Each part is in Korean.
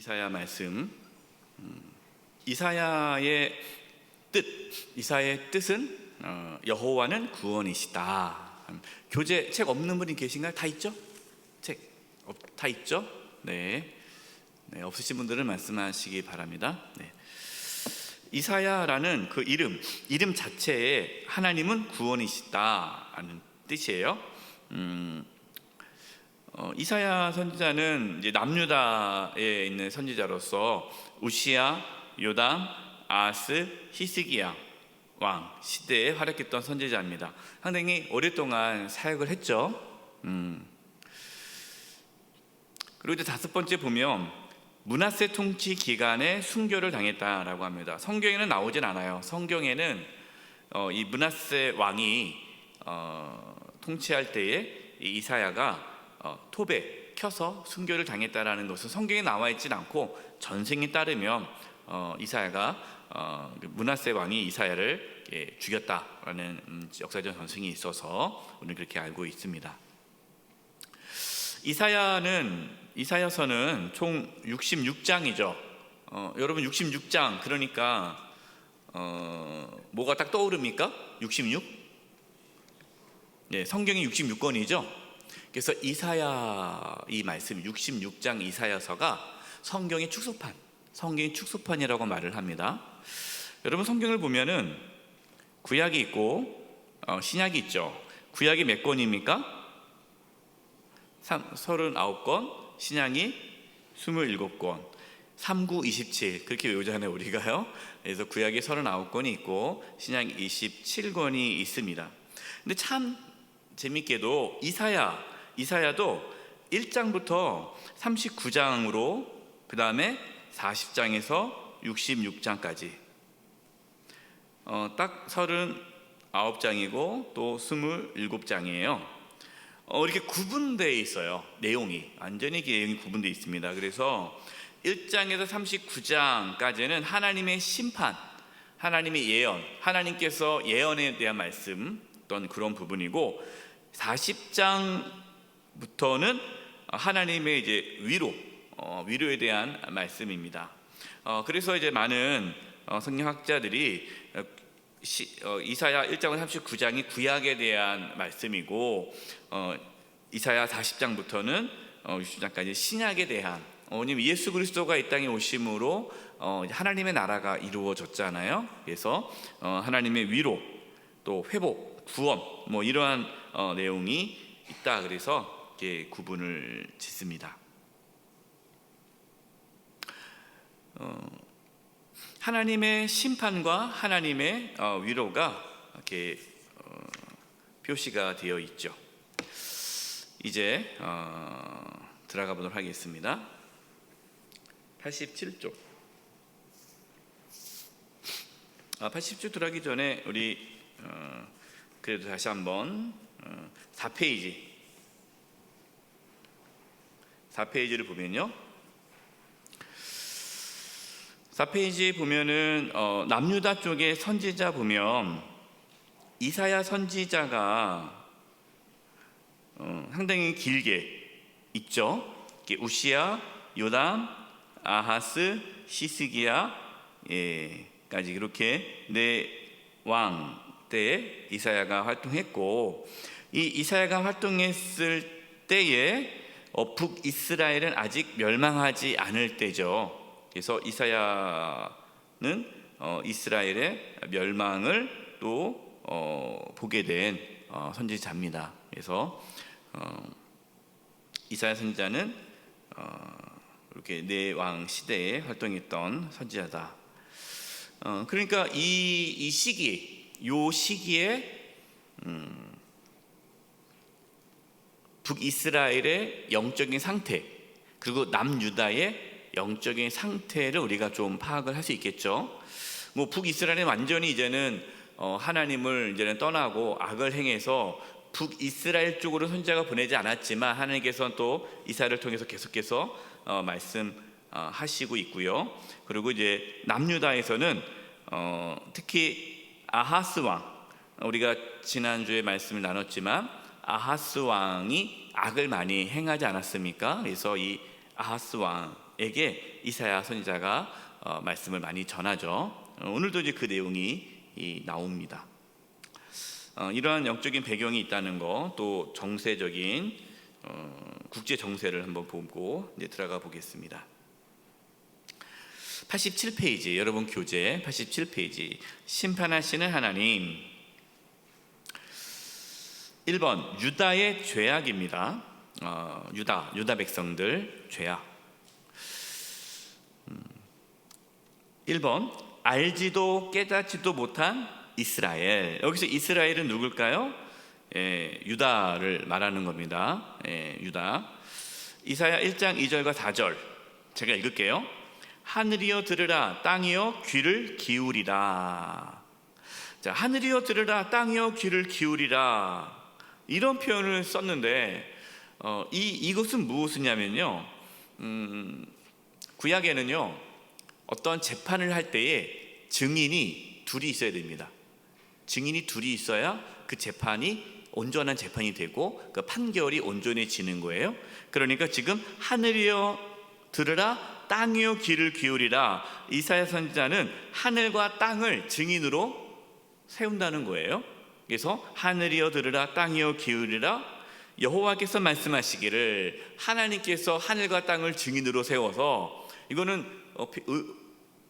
이사야 말씀. 이사야의 이사야의 뜻은 여호와는 구원이시다. 교재 책 없는 분이 계신가요? 다 있죠? 다 있죠? 네, 없으신 분들은 말씀하시기 바랍니다. 네. 이사야라는 그 이름 자체에 하나님은 구원이시다라는 뜻이에요. 이사야 선지자는 이제 남유다에 있는 선지자로서 우시야, 요담, 아하스, 히스기야 왕 시대에 활약했던 선지자입니다. 상당히 오랫동안 사역을 했죠. 그리고 이제 다섯 번째 보면 므낫세 통치 기간에 순교를 당했다라고 합니다. 성경에는 나오진 않아요. 성경에는 이 므낫세 왕이 통치할 때에 이 이사야가 톱에 켜서 순교를 당했다라는 것은 성경에 나와 있진 않고 전생에 따르면 이사야가 므낫세 왕이 이사야를 죽였다라는 역사적 전승이 있어서 우리는 그렇게 알고 있습니다. 이사야서는 총 66장이죠. 여러분 66장 그러니까 뭐가 딱 떠오릅니까? 66? 네, 성경이 66권이죠. 그래서 이 말씀 66장 이사야서가 성경의 축소판이라고 말을 합니다. 여러분 성경을 보면은 구약이 있고 신약이 있죠. 구약이 몇 권입니까? 39권, 신약이 27권, 39, 27 그렇게 외우잖아요 우리가요. 그래서 구약이 39권이 있고 신약이 27권이 있습니다. 근데 참 재밌게도 이사야도 1장부터 39장으로 그 다음에 40장에서 66장까지 딱 39장이고 또 27장이에요. 이렇게 구분되어 있어요. 내용이 구분되어 있습니다. 그래서 1장에서 39장까지는 하나님의 심판, 하나님의 예언, 하나님께서 예언에 대한 말씀 어떤 그런 부분이고 40장부터는 하나님의 이제 위로에 대한 말씀입니다. 그래서 이제 많은 성경학자들이 이사야 1장은 39장이 구약에 대한 말씀이고 이사야 40장부터는 60장까지 신약에 대한 예수 그리스도가 이 땅에 오심으로 하나님의 나라가 이루어졌잖아요. 그래서 하나님의 위로 또 회복, 구원 이러한 내용이 있다. 그래서 이렇게 구분을 짓습니다. 하나님의 심판과 하나님의 위로가 이렇게 표시가 되어 있죠. 이제 들어가 보도록 하겠습니다. 87쪽. 87쪽 들어가기 전에 우리 그래도 다시 한번 4페이지를 보면요. 4페이지 보면은 남유다 쪽에 선지자 보면 이사야 선지자가 상당히 길게 있죠. 우시야, 요담, 아하스, 히스기야 까지 이렇게 네 왕 때에 이사야가 활동했고 이 이사야가 활동했을 때에 북이스라엘은 아직 멸망하지 않을 때죠. 그래서 이사야는 이스라엘의 멸망을 또 보게 된 선지자입니다. 그래서 이사야 선지자는 이렇게 네 왕 시대에 활동했던 선지자다. 그러니까 이 시기에 북이스라엘의 영적인 상태 그리고 남유다의 영적인 상태를 우리가 좀 파악을 할 수 있겠죠. 북이스라엘은 완전히 이제는 하나님을 이제는 떠나고 악을 행해서 북이스라엘 쪽으로 선지자가 보내지 않았지만 하나님께서는 또 이사야를 통해서 계속해서 말씀하시고 있고요. 그리고 이제 남유다에서는 특히 아하스 왕, 우리가 지난주에 말씀을 나눴지만 아하스 왕이 악을 많이 행하지 않았습니까? 그래서 이 아하스 왕 에게 이사야 선지자가 말씀을 많이 전하죠. 오늘도 이제 그 내용이 나옵니다. 이러한 영적인 배경이 있다는 거, 또 정세적인 국제 정세를 한번 보고 이제 들어가 보겠습니다. 87페이지, 여러분 교재 87페이지, 심판하시는 하나님. 1번 유다의 죄악입니다. 유다 백성들 죄악. 1번 알지도 깨닫지도 못한 이스라엘. 여기서 이스라엘은 누굴까요? 유다를 말하는 겁니다. 유다. 이사야 1장 2절과 4절 제가 읽을게요. 하늘이여 들으라, 땅이여 귀를 기울이라. 자, 하늘이여 들으라, 땅이여 귀를 기울이라, 이런 표현을 썼는데 이것은 무엇이냐면요, 구약에는요 어떤 재판을 할 때에 증인이 둘이 있어야 됩니다. 증인이 둘이 있어야 그 재판이 온전한 재판이 되고 그 판결이 온전해지는 거예요. 그러니까 지금 하늘이여 들으라, 땅이여 귀를 기울이라, 이사야 선지자는 하늘과 땅을 증인으로 세운다는 거예요. 그래서 하늘이여 들으라, 땅이여 기울이라, 여호와께서 말씀하시기를, 하나님께서 하늘과 땅을 증인으로 세워서, 이거는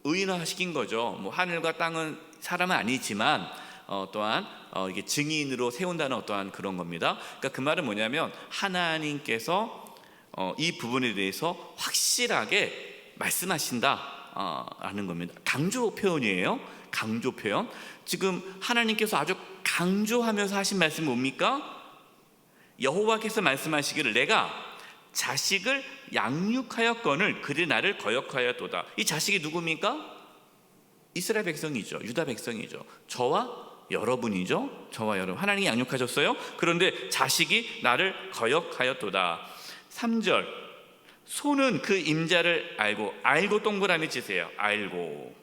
의인화시킨 거죠. 뭐 하늘과 땅은 사람은 아니지만 또한 이게 증인으로 세운다는 어떠한 그런 겁니다. 그러니까 그 말은 뭐냐면 하나님께서 이 부분에 대해서 확실하게 말씀하신다 라는 겁니다. 강조 표현이에요. 강조 표현. 지금 하나님께서 아주 강조하면서 하신 말씀이 뭡니까? 여호와께서 말씀하시기를, 내가 자식을 양육하였거늘 그들이 나를 거역하였도다. 이 자식이 누굽니까? 이스라엘 백성이죠. 유다 백성이죠. 저와 여러분이죠. 저와 여러분. 하나님이 양육하셨어요. 그런데 자식이 나를 거역하였도다. 3절, 소는 그 임자를 알고 동그라미 치세요. 알고.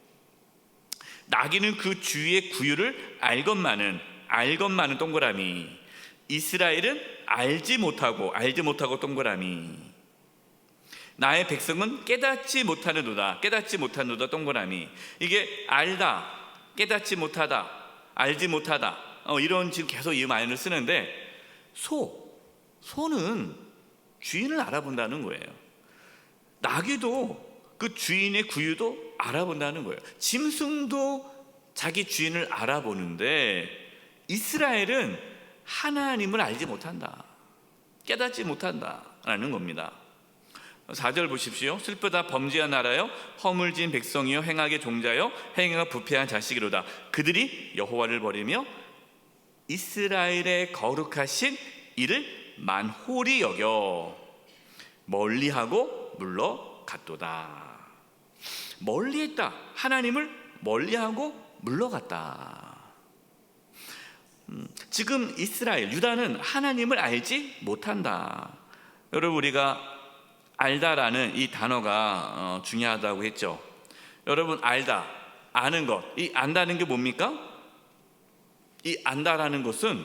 나귀는 그 주위의 구유를 알것만은 동그라미. 이스라엘은 알지 못하고 동그라미. 나의 백성은 깨닫지 못하는도다 동그라미. 이게 알다, 깨닫지 못하다, 알지 못하다, 이런 지금 계속 이 말을 쓰는데, 소는 주인을 알아본다는 거예요. 나귀도 그 주인의 구유도 알아본다는 거예요. 짐승도 자기 주인을 알아보는데, 이스라엘은 하나님을 알지 못한다, 깨닫지 못한다라는 겁니다. 4절 보십시오. 슬프다 범죄한 나라여, 허물진 백성이여, 행악의 종자여, 행위가 부패한 자식이로다. 그들이 여호와를 버리며 이스라엘의 거룩하신 이를 만홀히 여겨 멀리하고 물러갔도다. 멀리했다. 하나님을 멀리하고 물러갔다. 지금 이스라엘, 유다는 하나님을 알지 못한다. 여러분, 우리가 알다라는 이 단어가 중요하다고 했죠. 여러분, 알다, 아는 것, 이 안다는 게 뭡니까? 이 안다라는 것은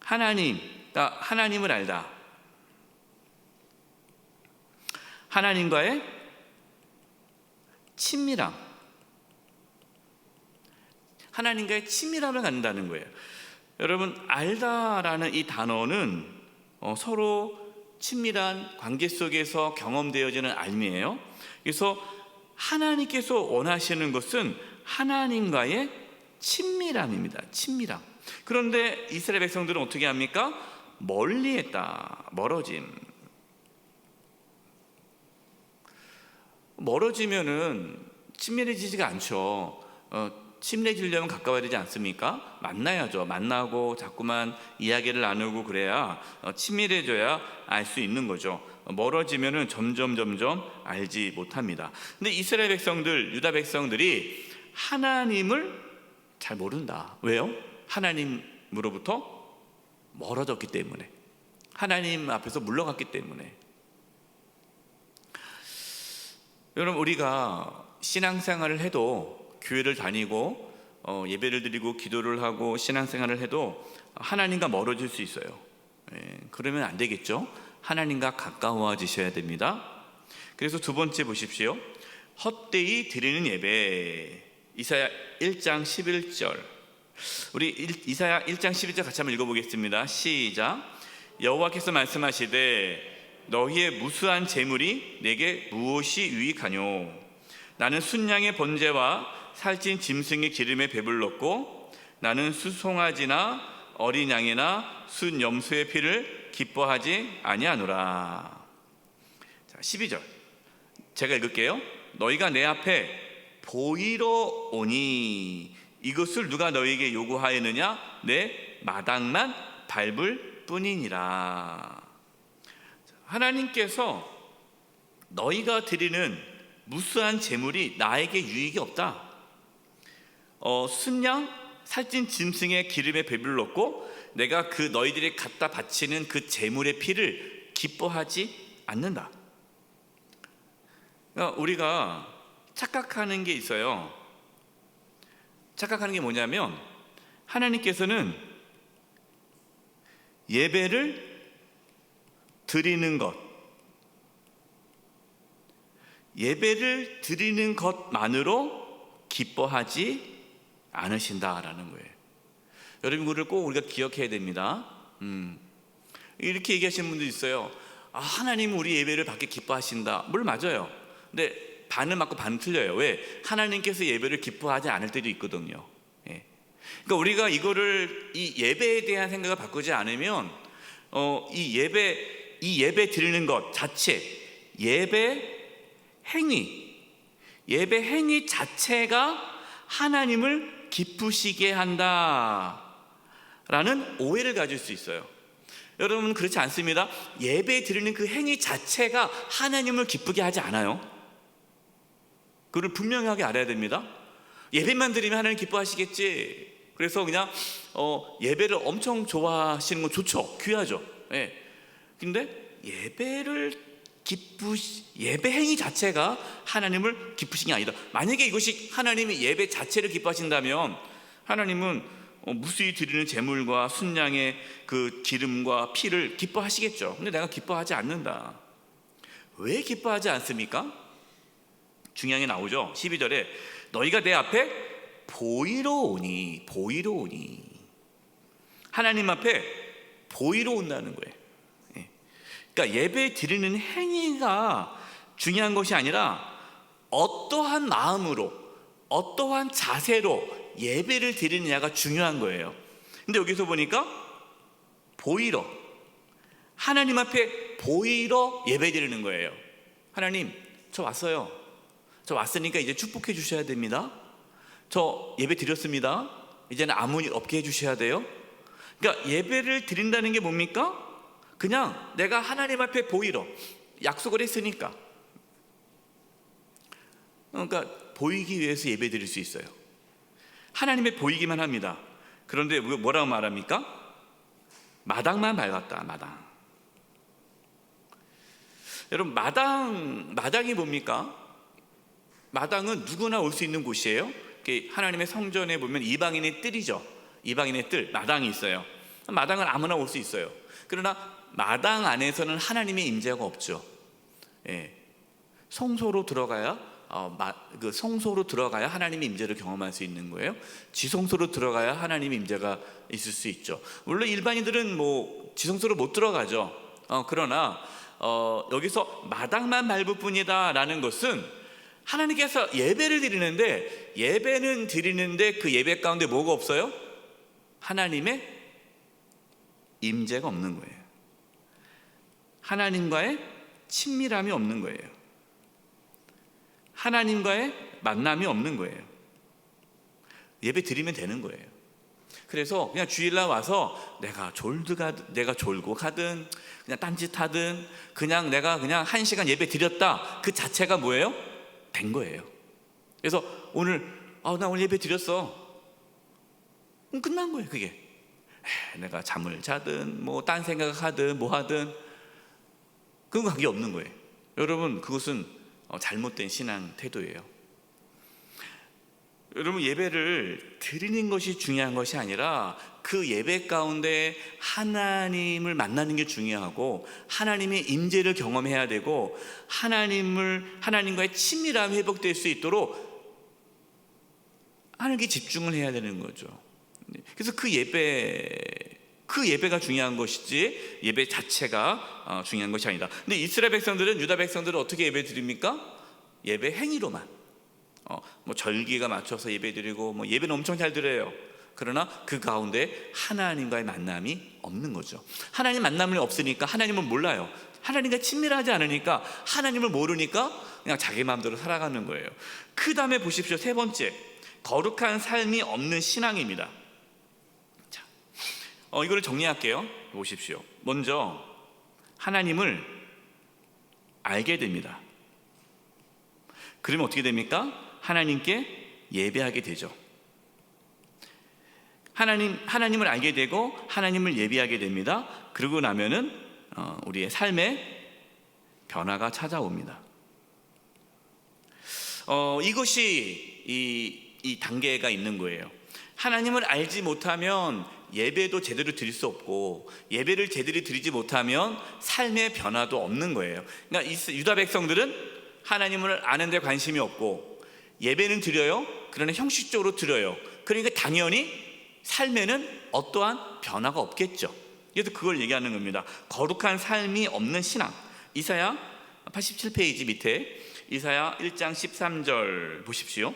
하나님을 알다, 하나님과의 친밀함, 하나님과의 친밀함을 갖는다는 거예요. 여러분, 알다라는 이 단어는 서로 친밀한 관계 속에서 경험되어지는 알미예요. 그래서 하나님께서 원하시는 것은 하나님과의 친밀함입니다. 친밀함. 그런데 이스라엘 백성들은 어떻게 합니까? 멀리했다. 멀어지면은 친밀해지지가 않죠. 친밀해지려면 가까워야 되지 않습니까? 만나야죠. 만나고 자꾸만 이야기를 나누고 그래야 친밀해져야 알 수 있는 거죠. 멀어지면은 점점 알지 못합니다. 근데 이스라엘 백성들, 유다 백성들이 하나님을 잘 모른다. 왜요? 하나님으로부터 멀어졌기 때문에, 하나님 앞에서 물러갔기 때문에. 여러분, 우리가 신앙생활을 해도, 교회를 다니고 예배를 드리고 기도를 하고 신앙생활을 해도 하나님과 멀어질 수 있어요. 그러면 안 되겠죠. 하나님과 가까워지셔야 됩니다. 그래서 두 번째 보십시오. 헛되이 드리는 예배. 이사야 1장 11절. 우리 이사야 1장 11절 같이 한번 읽어보겠습니다. 시작. 여호와께서 말씀하시되 너희의 무수한 재물이 내게 무엇이 유익하뇨? 나는 순양의 번제와 살찐 짐승의 기름에 배불렀고 나는 수송아지나 어린 양이나 순 염소의 피를 기뻐하지 아니하노라. 자, 12절 제가 읽을게요. 너희가 내 앞에 보이러 오니 이것을 누가 너희에게 요구하였느냐? 내 마당만 밟을 뿐이니라. 하나님께서 너희가 드리는 무수한 재물이 나에게 유익이 없다. 순양 살찐 짐승의 기름에 배불렀고 내가 그 너희들이 갖다 바치는 그 재물의 피를 기뻐하지 않는다. 그러니까 우리가 착각하는 게 있어요. 착각하는 게 뭐냐면 하나님께서는 예배를 드리는 것, 예배를 드리는 것만으로 기뻐하지 않으신다라는 거예요. 여러분 그걸 꼭 우리가 기억해야 됩니다. 이렇게 얘기하시는 분도 있어요. 하나님은 우리 예배를 받게 기뻐하신다. 물론 맞아요. 근데 반은 맞고 반은 틀려요. 왜? 하나님께서 예배를 기뻐하지 않을 때도 있거든요. 예. 그러니까 우리가 이거를 이 예배에 대한 생각을 바꾸지 않으면 이 예배 드리는 것 자체, 예배 행위 자체가 하나님을 기쁘시게 한다라는 오해를 가질 수 있어요. 여러분 그렇지 않습니다. 예배 드리는 그 행위 자체가 하나님을 기쁘게 하지 않아요. 그걸 분명하게 알아야 됩니다. 예배만 드리면 하나님 기뻐하시겠지. 그래서 그냥 예배를 엄청 좋아하시는 건 좋죠. 귀하죠. 예. 근데 예배 행위 자체가 하나님을 기쁘신 게 아니다. 만약에 이것이 하나님이 예배 자체를 기뻐하신다면 하나님은 무수히 드리는 제물과 순양의 그 기름과 피를 기뻐하시겠죠. 근데 내가 기뻐하지 않는다. 왜 기뻐하지 않습니까? 중요한 게 나오죠. 12절에 너희가 내 앞에 보이러 오니 하나님 앞에 보이러 온다는 거예요. 그러니까 예배 드리는 행위가 중요한 것이 아니라 어떠한 마음으로 어떠한 자세로 예배를 드리느냐가 중요한 거예요. 근데 여기서 보니까 보이러, 하나님 앞에 보이러 예배 드리는 거예요. 하나님 저 왔어요. 저 왔으니까 이제 축복해 주셔야 됩니다. 저 예배 드렸습니다. 이제는 아무 일 없게 해주셔야 돼요. 그러니까 예배를 드린다는 게 뭡니까? 그냥 내가 하나님 앞에 보이러 약속을 했으니까, 그러니까 보이기 위해서 예배 드릴 수 있어요. 하나님의 보이기만 합니다. 그런데 뭐라고 말합니까? 마당만 밟았다. 마당. 여러분 마당이 뭡니까? 마당은 누구나 올 수 있는 곳이에요. 하나님의 성전에 보면 이방인의 뜰이죠. 이방인의 뜰, 마당이 있어요. 마당은 아무나 올 수 있어요. 그러나 마당 안에서는 하나님의 임재가 없죠. 예. 성소로 들어가야 성소로 들어가야 하나님의 임재를 경험할 수 있는 거예요. 지성소로 들어가야 하나님의 임재가 있을 수 있죠. 물론 일반인들은 지성소로 못 들어가죠. 그러나 여기서 마당만 밟을 뿐이다라는 것은 하나님께서 예배를 드리는데, 예배는 드리는데 그 예배 가운데 뭐가 없어요? 하나님의 임재가 없는 거예요. 하나님과의 친밀함이 없는 거예요. 하나님과의 만남이 없는 거예요. 예배 드리면 되는 거예요. 그래서 그냥 주일날 와서 내가 졸고 가든 그냥 딴짓하든 그냥 내가 그냥 1시간 예배 드렸다, 그 자체가 뭐예요? 된 거예요. 그래서 나 오늘 예배 드렸어. 끝난 거예요. 그게 내가 잠을 자든 딴 생각하든 하든 그건 관계 없는 거예요. 여러분 그것은 잘못된 신앙 태도예요. 여러분 예배를 드리는 것이 중요한 것이 아니라 그 예배 가운데 하나님을 만나는 게 중요하고 하나님의 임재를 경험해야 되고 하나님과의 친밀함이 회복될 수 있도록 하나님께 집중을 해야 되는 거죠. 그래서 그 예배가 중요한 것이지 예배 자체가 중요한 것이 아니다. 근데 이스라엘 백성들은, 유다 백성들은 어떻게 예배 드립니까? 예배 행위로만 뭐 절기가 맞춰서 예배 드리고 뭐 예배는 엄청 잘 드려요. 그러나 그 가운데 하나님과의 만남이 없는 거죠. 하나님 만남이 없으니까 하나님을 몰라요. 하나님과 친밀하지 않으니까 하나님을 모르니까 그냥 자기 마음대로 살아가는 거예요. 그 다음에 보십시오. 세 번째, 거룩한 삶이 없는 신앙입니다. 자, 이거를 정리할게요. 보십시오. 먼저 하나님을 알게 됩니다. 그러면 어떻게 됩니까? 하나님께 예배하게 되죠. 하나님을 알게 되고 하나님을 예배하게 됩니다. 그러고 나면은 우리의 삶에 변화가 찾아옵니다. 이것이 이 단계가 있는 거예요. 하나님을 알지 못하면 예배도 제대로 드릴 수 없고 예배를 제대로 드리지 못하면 삶의 변화도 없는 거예요. 그러니까 유다 백성들은 하나님을 아는 데 관심이 없고 예배는 드려요. 그러나 형식적으로 드려요. 그러니까 당연히 삶에는 어떠한 변화가 없겠죠. 그래서 그걸 얘기하는 겁니다. 거룩한 삶이 없는 신앙. 이사야 87페이지 밑에 이사야 1장 13절 보십시오.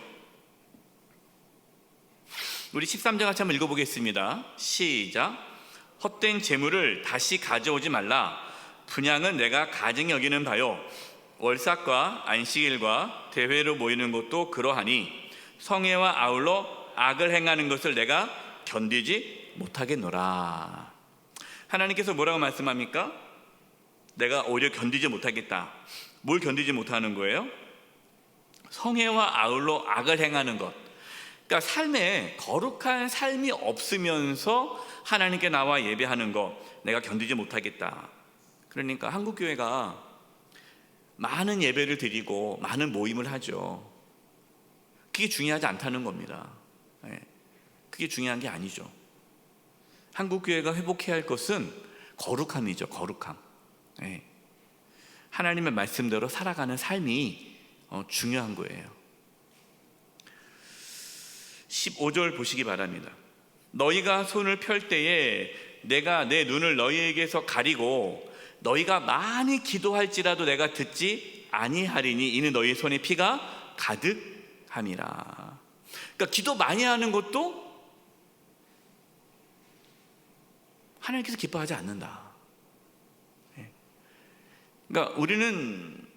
우리 13절 같이 한번 읽어보겠습니다. 시작. 헛된 재물을 다시 가져오지 말라. 분향은 내가 가증히 여기는 바요. 월삭과 안식일과 대회로 모이는 것도 그러하니 성회와 아울러 악을 행하는 것을 내가 견디지 못하겠노라. 하나님께서 뭐라고 말씀합니까? 내가 오히려 견디지 못하겠다. 뭘 견디지 못하는 거예요? 성회와 아울러 악을 행하는 것. 그러니까 삶에 거룩한 삶이 없으면서 하나님께 나와 예배하는 것, 내가 견디지 못하겠다. 그러니까 한국교회가 많은 예배를 드리고 많은 모임을 하죠. 그게 중요하지 않다는 겁니다. 그게 중요한 게 아니죠. 한국교회가 회복해야 할 것은 거룩함이죠. 거룩함. 하나님의 말씀대로 살아가는 삶이 중요한 거예요. 15절 보시기 바랍니다. 너희가 손을 펼 때에 내가 내 눈을 너희에게서 가리고 너희가 많이 기도할지라도 내가 듣지 아니하리니 이는 너희 손에 피가 가득함이라. 그러니까 기도 많이 하는 것도 하나님께서 기뻐하지 않는다. 그러니까 우리는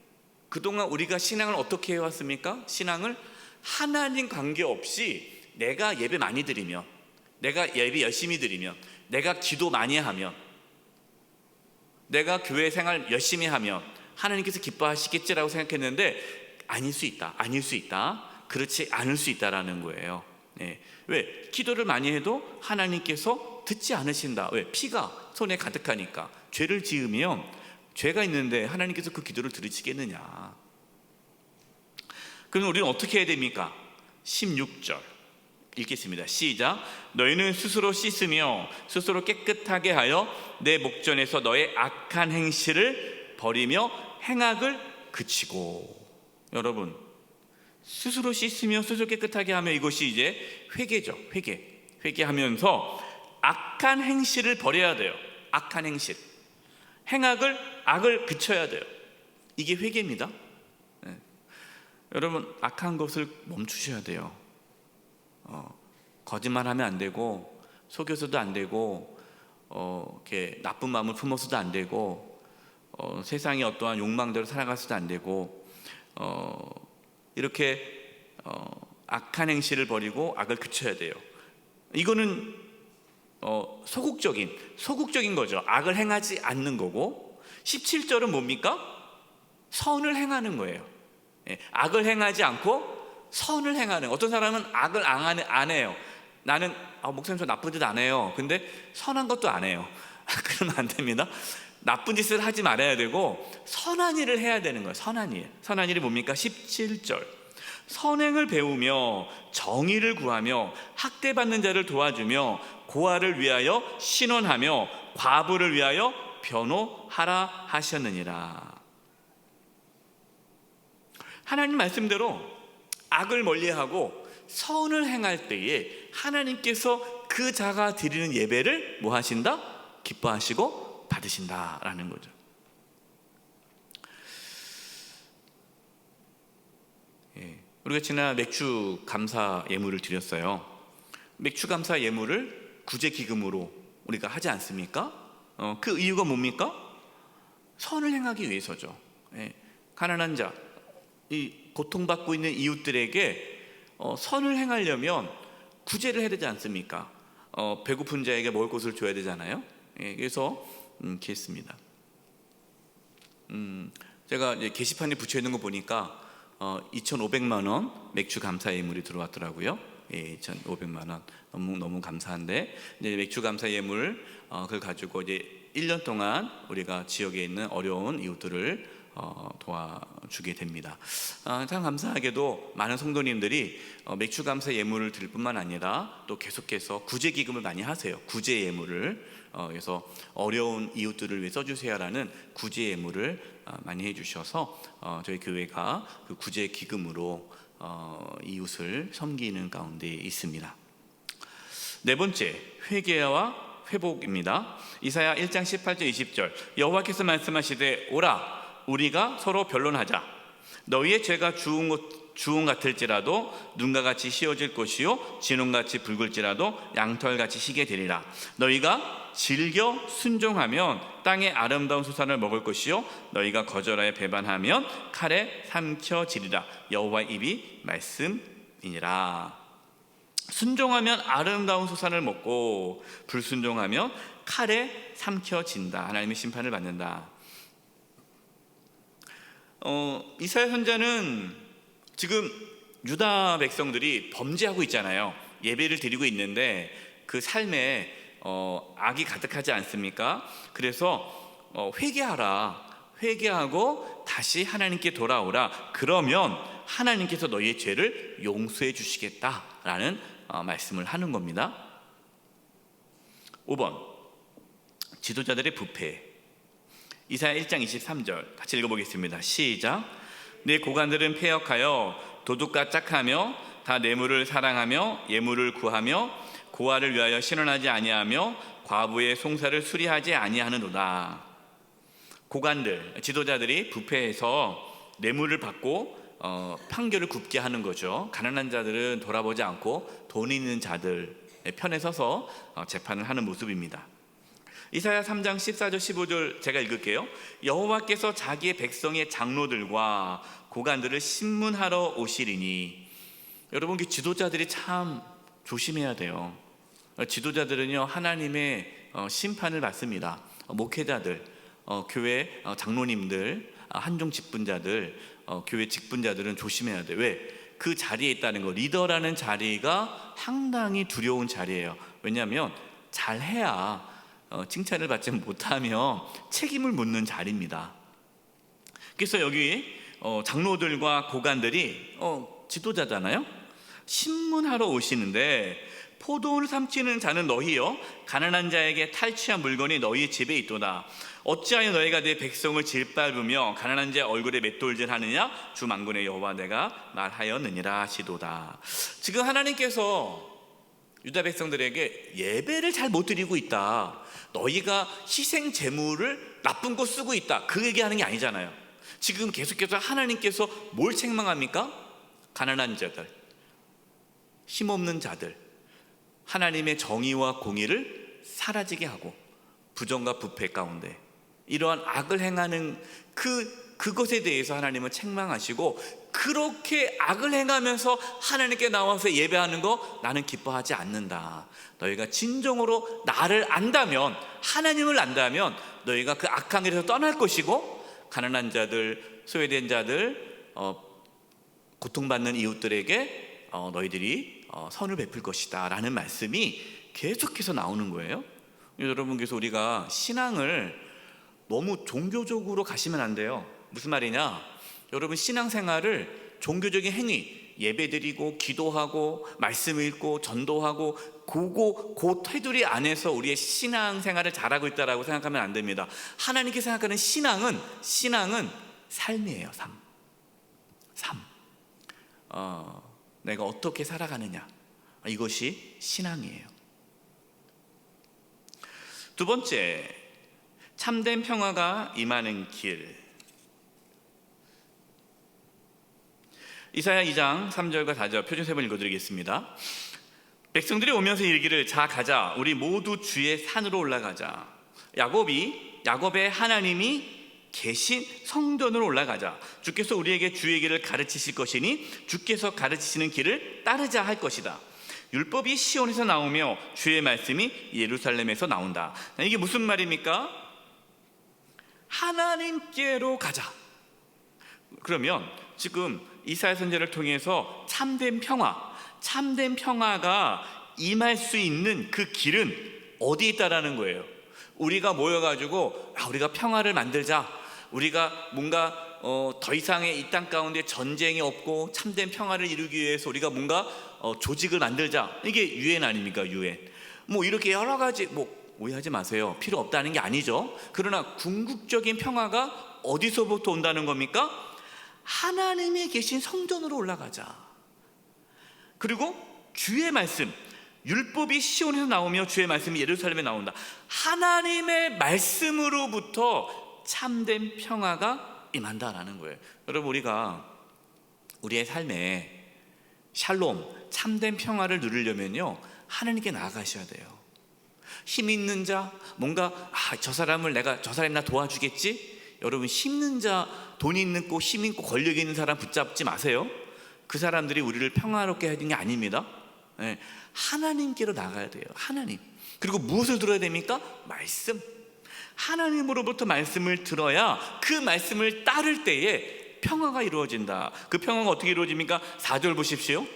그동안 우리가 신앙을 어떻게 해왔습니까? 신앙을 하나님 관계없이 내가 예배 많이 드리면, 내가 예배 열심히 드리면, 내가 기도 많이 하면, 내가 교회 생활 열심히 하면 하나님께서 기뻐하시겠지라고 생각했는데 아닐 수 있다. 그렇지 않을 수 있다라는 거예요. 왜? 기도를 많이 해도 하나님께서 듣지 않으신다. 왜? 피가 손에 가득하니까. 죄를 지으면 죄가 있는데 하나님께서 그 기도를 들으시겠느냐. 그럼 우리는 어떻게 해야 됩니까? 16절 읽겠습니다. 시작. 너희는 스스로 씻으며 스스로 깨끗하게 하여 내 목전에서 너의 악한 행실을 버리며 행악을 그치고. 여러분, 스스로 씻으며 스스로 깨끗하게 하며 이것이 이제 회개죠. 회개하면서 악한 행실을 버려야 돼요. 악한 행실. 악을 그쳐야 돼요. 이게 회개입니다. 여러분, 악한 것을 멈추셔야 돼요. 거짓말하면 안 되고, 속여서도 안 되고, 이렇게 나쁜 마음을 품어서도 안 되고, 세상의 어떠한 욕망대로 살아가서도 안 되고, 이렇게 악한 행실을 버리고 악을 그쳐야 돼요. 이거는 소극적인 거죠. 악을 행하지 않는 거고, 17절은 뭡니까? 선을 행하는 거예요. 악을 행하지 않고 선을 행하는. 어떤 사람은 악을 안 해요. 나는 목사님 저 나쁜 짓 안 해요. 근데 선한 것도 안 해요. 그러면 안 됩니다. 나쁜 짓을 하지 말아야 되고 선한 일을 해야 되는 거예요. 선한 일이 뭡니까? 17절. 선행을 배우며 정의를 구하며 학대받는 자를 도와주며 고아를 위하여 신원하며 과부를 위하여 변호하라 하셨느니라. 하나님 말씀대로 악을 멀리하고 선을 행할 때에 하나님께서 그 자가 드리는 예배를 뭐 하신다? 기뻐하시고 받으신다라는 거죠. 우리가 지난 맥주 감사 예물을 드렸어요. 맥주 감사 예물을 구제 기금으로 우리가 하지 않습니까? 그 이유가 뭡니까? 선을 행하기 위해서죠. 가난한 자, 이 고통받고 있는 이웃들에게 선을 행하려면 구제를 해야 되지 않습니까? 배고픈 자에게 먹을 것을 줘야 되잖아요. 그래서 이렇게 했습니다. 제가 이제 게시판에 붙여 있는 거 보니까 2,500만 원 맥주 감사 예물이 들어왔더라고요. 2,500만 원 너무 감사한데, 이제 맥주 감사 예물 그걸 가지고 이제 1년 동안 우리가 지역에 있는 어려운 이웃들을 도와주게 됩니다. 참 감사하게도 많은 성도님들이 맥주 감사 예물을 드릴 뿐만 아니라 또 계속해서 구제 기금을 많이 하세요. 구제 예물을 그래서 어려운 이웃들을 위해 써주세요라는 구제 예물을 많이 해주셔서 저희 교회가 그 구제 기금으로 이웃을 섬기는 가운데 있습니다. 네 번째, 회개와 회복입니다. 이사야 1장 18절 20절 여호와께서 말씀하시되 오라 우리가 서로 변론하자. 너희의 죄가 주홍 같을지라도 눈과 같이 휘어질 것이요 진홍같이 붉을지라도 양털같이 희게 되리라. 너희가 즐겨 순종하면 땅의 아름다운 소산을 먹을 것이요 너희가 거절하여 배반하면 칼에 삼켜지리라. 여호와의 입이 말씀이니라. 순종하면 아름다운 소산을 먹고 불순종하면 칼에 삼켜진다. 하나님의 심판을 받는다. 이사야 선지자는 지금 유다 백성들이 범죄하고 있잖아요. 예배를 드리고 있는데 그 삶에 악이 가득하지 않습니까? 그래서 회개하고 다시 하나님께 돌아오라. 그러면 하나님께서 너희의 죄를 용서해 주시겠다라는 말씀을 하는 겁니다. 5번, 지도자들의 부패. 이사야 1장 23절 같이 읽어보겠습니다. 시작. 내 고관들은 패역하여 도둑과 짝하며 다 뇌물을 사랑하며 예물을 구하며 고아를 위하여 신원하지 아니하며 과부의 송사를 수리하지 아니하느노라. 고관들, 지도자들이 부패해서 뇌물을 받고 판결을 굽게 하는 거죠. 가난한 자들은 돌아보지 않고 돈 있는 자들의 편에 서서 재판을 하는 모습입니다. 이사야 3장 14절 15절 제가 읽을게요. 여호와께서 자기의 백성의 장로들과 고관들을 신문하러 오시리니. 여러분, 그 지도자들이 참 조심해야 돼요. 지도자들은요 하나님의 심판을 받습니다. 목회자들, 교회 장로님들, 한종 직분자들, 교회 직분자들은 조심해야 돼요. 왜? 그 자리에 있다는 거, 리더라는 자리가 상당히 두려운 자리예요. 왜냐하면 잘해야 칭찬을 받지 못하면 책임을 묻는 자리입니다. 그래서 여기 장로들과 고관들이 지도자잖아요. 신문하러 오시는데 포도를 삼키는 자는 너희요 가난한 자에게 탈취한 물건이 너희 집에 있도다. 어찌하여 너희가 내 백성을 질밟으며 가난한 자의 얼굴에 맷돌질하느냐? 주 만군의 여호와 내가 말하였느니라 하시도다. 지금 하나님께서 유다 백성들에게 예배를 잘 못 드리고 있다. 너희가 희생 제물을 나쁜 거 쓰고 있다. 그 얘기하는 게 아니잖아요. 지금 계속해서 하나님께서 뭘 책망합니까? 가난한 자들, 힘없는 자들, 하나님의 정의와 공의를 사라지게 하고 부정과 부패 가운데 이러한 악을 행하는 그것에 대해서 하나님은 책망하시고, 그렇게 악을 행하면서 하나님께 나와서 예배하는 거 나는 기뻐하지 않는다. 너희가 진정으로 나를 안다면, 하나님을 안다면 너희가 그 악한 길에서 떠날 것이고, 가난한 자들, 소외된 자들, 고통받는 이웃들에게 너희들이 선을 베풀 것이다 라는 말씀이 계속해서 나오는 거예요. 여러분, 그래서 우리가 신앙을 너무 종교적으로 가시면 안 돼요. 무슨 말이냐? 여러분, 신앙생활을 종교적인 행위, 예배드리고 기도하고 말씀 읽고 전도하고 그 테두리 안에서 우리의 신앙생활을 잘하고 있다라고 생각하면 안 됩니다. 하나님께 생각하는 신앙은 삶이에요. 삶. 내가 어떻게 살아가느냐, 이것이 신앙이에요. 두 번째, 참된 평화가 임하는 길. 이사야 2장 3절과 4절 표준 세번 읽어드리겠습니다. 백성들이 오면서 이르기를 자 가자 우리 모두 주의 산으로 올라가자. 야곱의 하나님이 계신 성전으로 올라가자. 주께서 우리에게 주의 길을 가르치실 것이니 주께서 가르치시는 길을 따르자 할 것이다. 율법이 시온에서 나오며 주의 말씀이 예루살렘에서 나온다. 이게 무슨 말입니까? 하나님께로 가자. 그러면 지금 이사야 선지자를 통해서 참된 평화가 임할 수 있는 그 길은 어디 있다라는 거예요. 우리가 모여가지고 우리가 평화를 만들자. 우리가 뭔가 더 이상의 이 땅 가운데 전쟁이 없고 참된 평화를 이루기 위해서 우리가 뭔가 조직을 만들자. 이게 유엔 아닙니까? 유엔. 이렇게 여러 가지 오해하지 마세요. 필요 없다는 게 아니죠. 그러나 궁극적인 평화가 어디서부터 온다는 겁니까? 하나님이 계신 성전으로 올라가자. 그리고 주의 말씀, 율법이 시온에서 나오며 주의 말씀이 예루살렘에 나온다. 하나님의 말씀으로부터 참된 평화가 임한다라는 거예요. 여러분, 우리가 우리의 삶에 샬롬, 참된 평화를 누리려면요, 하나님께 나아가셔야 돼요. 힘 있는 자, 뭔가 저 사람이 나 도와주겠지? 여러분, 힘있는 자, 돈 있고 힘 있고 권력 있는 사람 붙잡지 마세요. 그 사람들이 우리를 평화롭게 하는 게 아닙니다. 하나님께로 나가야 돼요. 하나님. 그리고 무엇을 들어야 됩니까? 말씀. 하나님으로부터 말씀을 들어야 그 말씀을 따를 때에 평화가 이루어진다. 그 평화가 어떻게 이루어집니까? 4절 보십시오.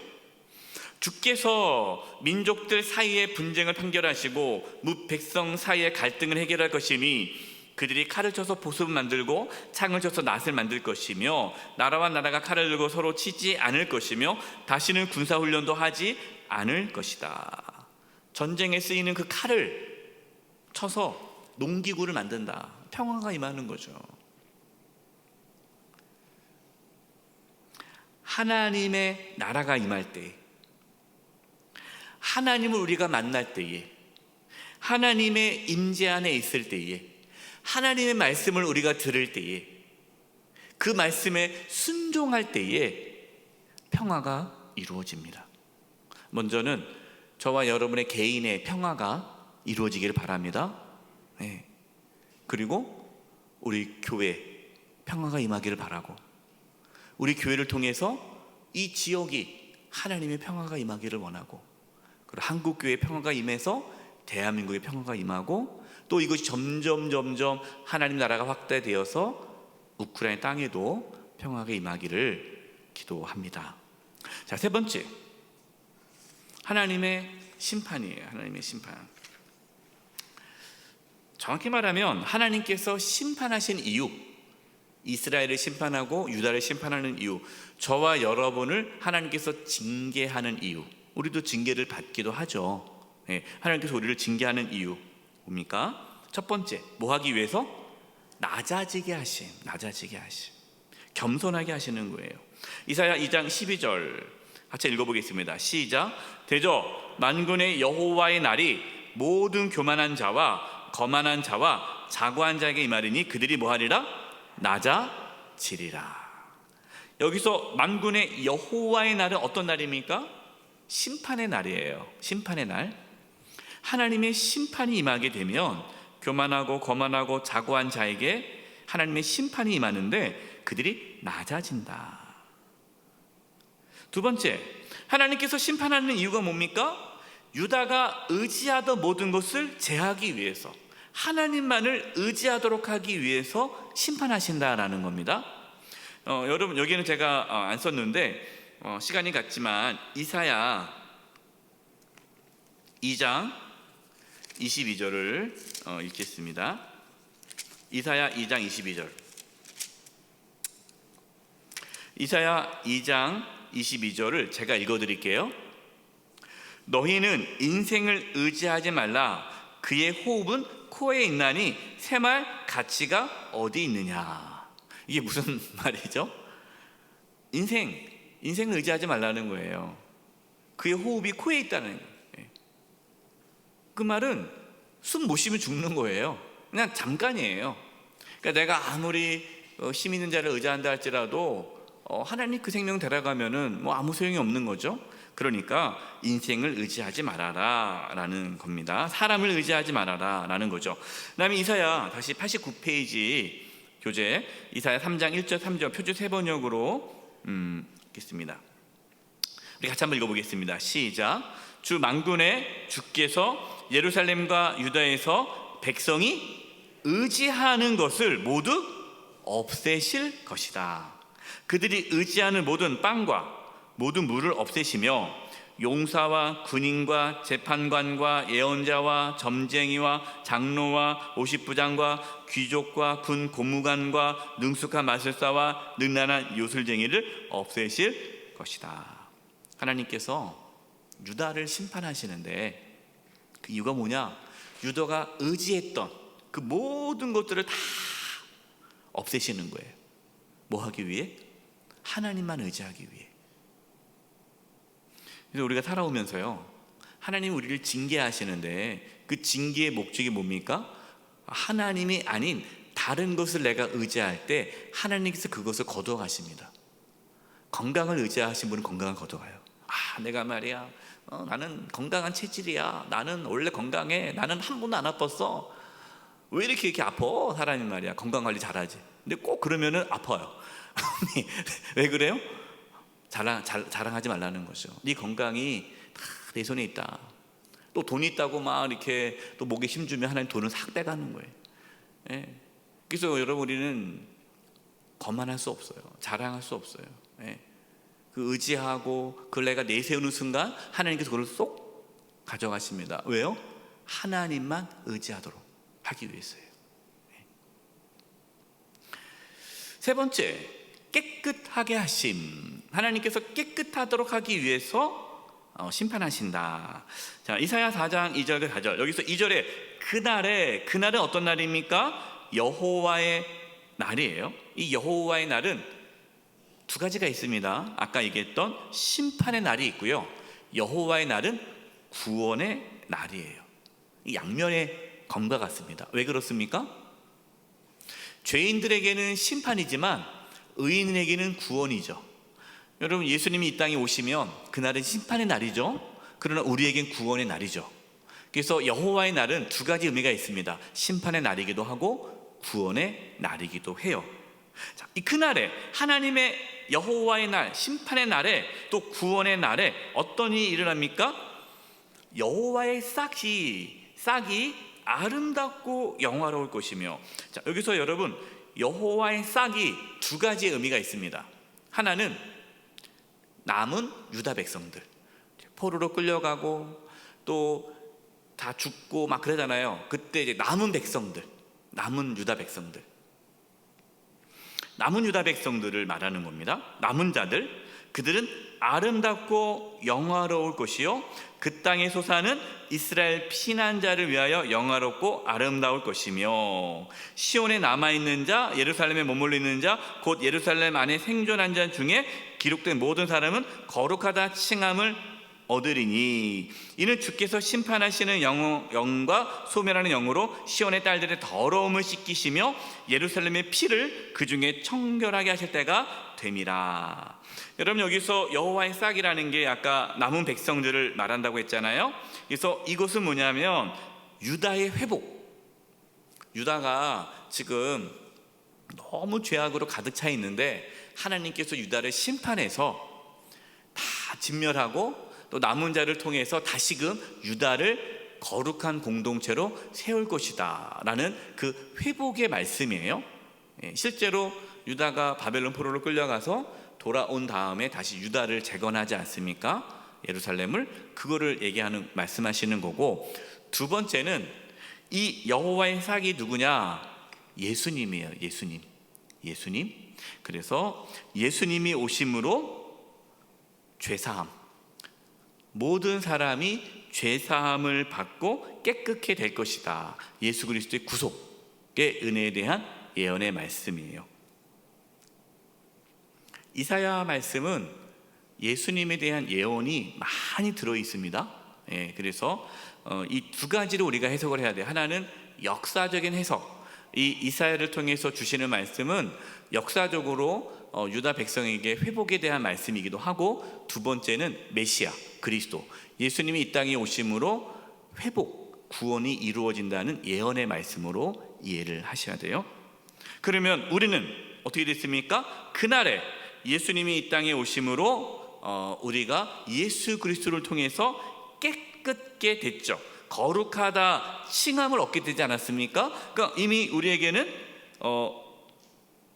주께서 민족들 사이의 분쟁을 판결하시고 백성 사이의 갈등을 해결할 것이니 그들이 칼을 쳐서 보습을 만들고 창을 쳐서 낫을 만들 것이며 나라와 나라가 칼을 들고 서로 치지 않을 것이며 다시는 군사훈련도 하지 않을 것이다. 전쟁에 쓰이는 그 칼을 쳐서 농기구를 만든다. 평화가 임하는 거죠. 하나님의 나라가 임할 때, 하나님을 우리가 만날 때에, 하나님의 임재 안에 있을 때에, 하나님의 말씀을 우리가 들을 때에, 그 말씀에 순종할 때에 평화가 이루어집니다. 먼저는 저와 여러분의 개인의 평화가 이루어지기를 바랍니다. 그리고 우리 교회 평화가 임하기를 바라고, 우리 교회를 통해서 이 지역이 하나님의 평화가 임하기를 원하고, 그리고 한국 교회의 평화가 임해서 대한민국의 평화가 임하고, 또 이것이 점점 하나님 나라가 확대되어서 우크라이나 땅에도 평화가 임하기를 기도합니다. 자, 세 번째, 하나님의 심판이에요. 하나님의 심판. 정확히 말하면 하나님께서 심판하신 이유, 이스라엘을 심판하고 유다를 심판하는 이유, 저와 여러분을 하나님께서 징계하는 이유, 우리도 징계를 받기도 하죠. 하나님께서 우리를 징계하는 이유 뭡니까? 첫 번째, 뭐 하기 위해서? 낮아지게 하심. 겸손하게 하시는 거예요. 이사야 2장 12절 같이 읽어보겠습니다. 시작. 대저 만군의 여호와의 날이 모든 교만한 자와 거만한 자와 자고한 자에게 임하리니 그들이 뭐하리라? 낮아지리라. 여기서 만군의 여호와의 날은 어떤 날입니까? 심판의 날이에요. 심판의 날. 하나님의 심판이 임하게 되면 교만하고 거만하고 자고한 자에게 하나님의 심판이 임하는데 그들이 낮아진다. 두 번째, 하나님께서 심판하는 이유가 뭡니까? 유다가 의지하던 모든 것을 제하기 위해서, 하나님만을 의지하도록 하기 위해서 심판하신다라는 겁니다. 여러분, 여기는 제가 안 썼는데 시간이 갔지만 이사야 2장 22절을 읽겠습니다. 이사야 2장 22절. 이사야 2장 22절을 제가 읽어드릴게요. 너희는 인생을 의지하지 말라. 그의 호흡은 코에 있나니 새말 가치가 어디 있느냐. 이게 무슨 말이죠? 인생을 의지하지 말라는 거예요. 그의 호흡이 코에 있다는 거예요. 그 말은 숨 못 쉬면 죽는 거예요. 그냥 잠깐이에요. 그러니까 내가 아무리 힘 있는 자를 의지한다 할지라도 하나님 그 생명 데려가면은 뭐 아무 소용이 없는 거죠. 그러니까 인생을 의지하지 말아라 라는 겁니다. 사람을 의지하지 말아라 라는 거죠. 그 다음에 이사야 다시 89페이지 교재 이사야 3장 1절 3절 표준 세번역으로 읽겠습니다. 우리 같이 한번 읽어보겠습니다. 시작. 주 만군의 주께서 예루살렘과 유다에서 백성이 의지하는 것을 모두 없애실 것이다. 그들이 의지하는 모든 빵과 모든 물을 없애시며 용사와 군인과 재판관과 예언자와 점쟁이와 장로와 오십부장과 귀족과 군 고무관과 능숙한 마술사와 능란한 요술쟁이를 없애실 것이다. 하나님께서 유다를 심판하시는데 그 이유가 뭐냐? 유다가 의지했던 그 모든 것들을 다 없애시는 거예요. 뭐 하기 위해? 하나님만 의지하기 위해. 그래서 우리가 살아오면서요, 하나님 우리를 징계하시는데 그 징계의 목적이 뭡니까? 하나님이 아닌 다른 것을 내가 의지할 때 하나님께서 그것을 거둬가십니다. 건강을 의지하신 분은 건강을 거둬가요. 내가 말이야, 나는 건강한 체질이야, 나는 원래 건강해, 나는 한 번도 안 아팠어. 왜 이렇게 아파? 사람이 말이야 건강관리 잘하지. 근데 꼭 그러면은 아파요. 왜 그래요? 자랑하지 말라는 거죠. 네 건강이 다 내 손에 있다. 또 돈 있다고 막 이렇게 또 목에 힘주면 하나님 돈을 싹 빼가는 거예요. 예. 그래서 여러분 우리는 거만할 수 없어요. 자랑할 수 없어요. 예. 그 의지하고 그걸 내가 내세우는 순간 하나님께서 그걸 쏙 가져가십니다. 왜요? 하나님만 의지하도록 하기 위해서예요. 예. 세 번째, 깨끗하게 하심. 하나님께서 깨끗하도록 하기 위해서 심판하신다. 자, 이사야 4장 2절과 4절. 여기서 2절에 그날은 어떤 날입니까? 여호와의 날이에요. 이 여호와의 날은 두 가지가 있습니다. 아까 얘기했던 심판의 날이 있고요, 여호와의 날은 구원의 날이에요. 이 양면의 검과 같습니다. 왜 그렇습니까? 죄인들에게는 심판이지만 의인에게는 구원이죠. 여러분, 예수님이 이 땅에 오시면 그날은 심판의 날이죠. 그러나 우리에겐 구원의 날이죠. 그래서 여호와의 날은 두 가지 의미가 있습니다. 심판의 날이기도 하고 구원의 날이기도 해요. 자, 이 그날에, 하나님의 여호와의 날, 심판의 날에 또 구원의 날에 어떤 일이 일어납니까? 여호와의 싹이 아름답고 영화로울 것이며. 자, 여기서 여러분, 여호와의 싹이 두 가지의 의미가 있습니다. 하나는 남은 유다 백성들, 포로로 끌려가고 또 다 죽고 막 그러잖아요. 그때 이제 남은 유다 백성들을 말하는 겁니다. 남은 자들, 그들은 아름답고 영화로울 것이요, 그 땅에 솟아는 이스라엘 피난자를 위하여 영화롭고 아름다울 것이며, 시온에 남아있는 자, 예루살렘에 머물러 있는 자, 곧 예루살렘 안에 생존한 자 중에 기록된 모든 사람은 거룩하다 칭함을 얻으리니, 이는 주께서 심판하시는 영과 소멸하는 영으로 시온의 딸들의 더러움을 씻기시며 예루살렘의 피를 그 중에 청결하게 하실 때가 됨이라. 여러분, 여기서 여호와의 싹이라는 게 아까 남은 백성들을 말한다고 했잖아요. 그래서 이것은 뭐냐면 유다의 회복. 유다가 지금 너무 죄악으로 가득 차 있는데 하나님께서 유다를 심판해서 다 진멸하고 또 남은 자를 통해서 다시금 유다를 거룩한 공동체로 세울 것이다 라는 그 회복의 말씀이에요. 실제로 유다가 바벨론 포로로 끌려가서 돌아온 다음에 다시 유다를 재건하지 않습니까? 예루살렘을. 그거를 말씀하시는 거고, 두 번째는 이 여호와의 싹이 누구냐? 예수님이에요. 예수님. 그래서 예수님이 오심으로 죄사함, 모든 사람이 죄사함을 받고 깨끗게 될 것이다. 예수 그리스도의 구속의 은혜에 대한 예언의 말씀이에요. 이사야 말씀은 예수님에 대한 예언이 많이 들어 있습니다. 그래서 이 두 가지로 우리가 해석을 해야 돼요. 하나는 역사적인 해석, 이 이사야를 통해서 주시는 말씀은 역사적으로 유다 백성에게 회복에 대한 말씀이기도 하고, 두 번째는 메시아 그리스도, 예수님이 이 땅에 오심으로 회복, 구원이 이루어진다는 예언의 말씀으로 이해를 하셔야 돼요. 그러면 우리는 어떻게 됐습니까? 그날에 예수님이 이 땅에 오심으로 우리가 예수 그리스도를 통해서 깨끗게 됐죠. 거룩하다 칭함을 얻게 되지 않았습니까? 그러니까 이미 우리에게는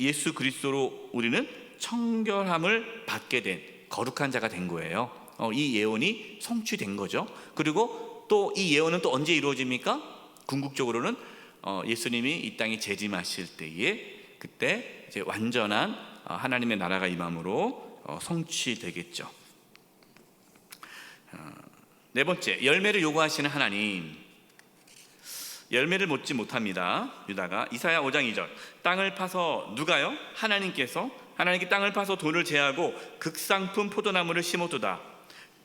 예수 그리스도로 우리는 청결함을 받게 된 거룩한 자가 된 거예요. 이 예언이 성취된 거죠. 그리고 또 이 예언은 또 언제 이루어집니까? 궁극적으로는 예수님이 이 땅에 재림하실 때에, 그때 이제 완전한 하나님의 나라가 임함으로 성취되겠죠. 네 번째, 열매를 요구하시는 하나님. 열매를 맺지 못합니다. 유다가. 이사야 5장 2절, 땅을 파서 누가요? 하나님께 땅을 파서 돌을 제하고 극상품 포도나무를 심어두다.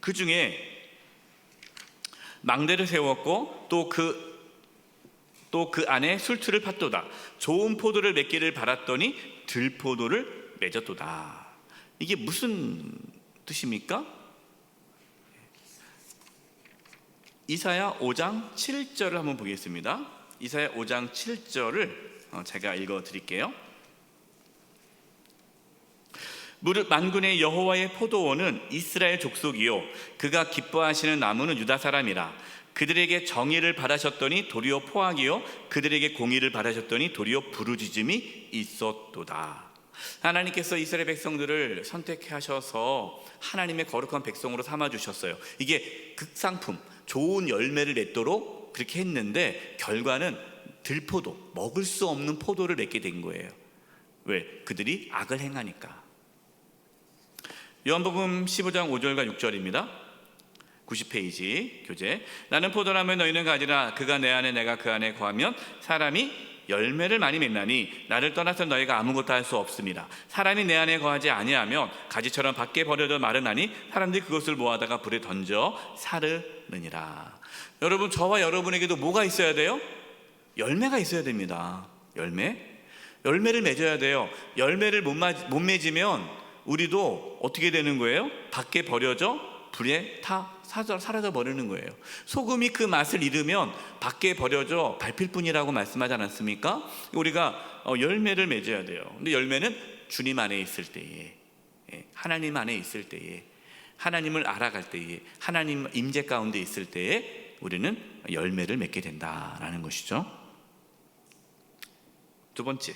그 중에 망대를 세웠고 또 그 안에 술틀을 팠도다. 좋은 포도를 맺기를 바랐더니 들포도를 맺었도다. 이게 무슨 뜻입니까? 이사야 5장 7절을 한번 보겠습니다. 이사야 5장 7절을 제가 읽어 드릴게요. 무릇 만군의 여호와의 포도원은 이스라엘 족속이요, 그가 기뻐하시는 나무는 유다 사람이라. 그들에게 정의를 바라셨더니 도리어 포악이요, 그들에게 공의를 바라셨더니 도리어 부르짖음이 있었도다. 하나님께서 이스라엘 백성들을 선택하셔서 하나님의 거룩한 백성으로 삼아주셨어요. 이게 극상품, 좋은 열매를 맺도록 그렇게 했는데 결과는 들포도, 먹을 수 없는 포도를 맺게 된 거예요. 왜? 그들이 악을 행하니까. 요한복음 15장 5절과 6절입니다. 90페이지 교재. 나는 포도나무에 너희는 가지라. 그가 내 안에 내가 그 안에 거하면 사람이 열매를 많이 맺나니 나를 떠나서 너희가 아무것도 할 수 없습니다. 사람이 내 안에 거하지 아니하면 가지처럼 밖에 버려져 마르나니 사람들이 그것을 모아다가 불에 던져 사르느니라. 여러분, 저와 여러분에게도 뭐가 있어야 돼요? 열매가 있어야 됩니다. 열매를 맺어야 돼요. 열매를 못 맺으면 우리도 어떻게 되는 거예요? 밖에 버려져 불에 사라져 버리는 거예요. 소금이 그 맛을 잃으면 밖에 버려져 밟힐 뿐이라고 말씀하지 않았습니까? 우리가 열매를 맺어야 돼요. 근데 열매는 주님 안에 있을 때에, 하나님 안에 있을 때에, 하나님을 알아갈 때에, 하나님 임재 가운데 있을 때에 우리는 열매를 맺게 된다라는 것이죠. 두 번째,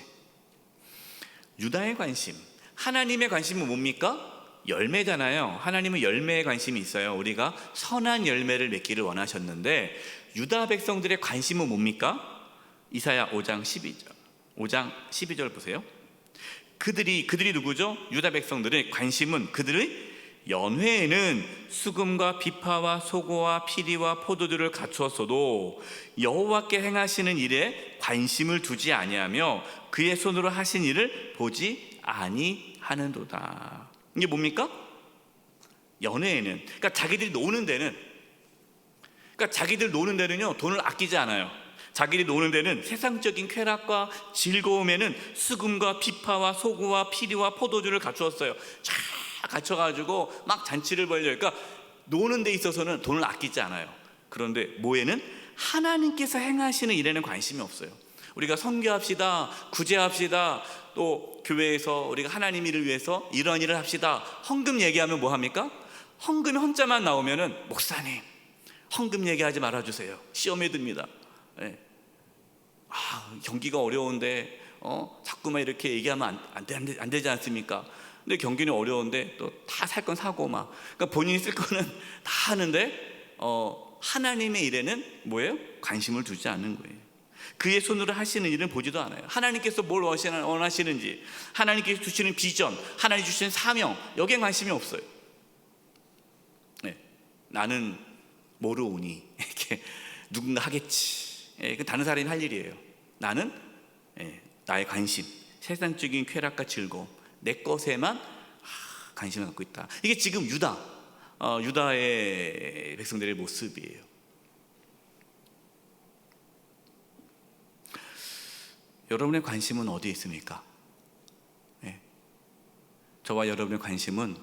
유다의 관심. 하나님의 관심은 뭡니까? 열매잖아요. 하나님은 열매에 관심이 있어요. 우리가 선한 열매를 맺기를 원하셨는데 유다 백성들의 관심은 뭡니까? 이사야 5장 12절 보세요. 그들이 누구죠? 유다 백성들의 관심은, 그들의 연회에는 수금과 비파와 소고와 피리와 포도주를 갖추었어도 여호와께 행하시는 일에 관심을 두지 아니하며 그의 손으로 하신 일을 보지 아니하는도다. 이게 뭡니까? 연회에는, 그러니까 자기들 노는 데는요 돈을 아끼지 않아요. 자기들이 노는 데는 세상적인 쾌락과 즐거움에는 수금과 비파와 소고와 피리와 포도주를 갖추었어요. 쫙 갖춰가지고 막 잔치를 벌려요. 그러니까 노는 데 있어서는 돈을 아끼지 않아요. 그런데 뭐에는? 하나님께서 행하시는 일에는 관심이 없어요. 우리가 선교합시다, 구제합시다, 또 교회에서 우리가 하나님 일을 위해서 이런 일을 합시다, 헌금 얘기하면 뭐 합니까? 헌금의 헌자만 나오면은 목사님 헌금 얘기하지 말아주세요, 시험에 듭니다. 경기가 어려운데 자꾸만 이렇게 얘기하면 안 되지 않습니까? 근데 경기는 어려운데 또 다 살 건 사고 막, 그러니까 본인이 쓸 거는 다 하는데 하나님의 일에는 뭐예요? 관심을 두지 않는 거예요. 그의 손으로 하시는 일은 보지도 않아요. 하나님께서 뭘 원하시는지, 하나님께서 주시는 비전, 하나님 주시는 사명, 여기에 관심이 없어요. 네. 나는 모르오니 이렇게 누군가 하겠지. 그 다른 사람이 할 일이에요. 나는 나의 관심, 세상적인 쾌락과 즐거움, 내 것에만 관심을 갖고 있다. 이게 지금 유다의 백성들의 모습이에요. 여러분의 관심은 어디에 있습니까? 저와 여러분의 관심은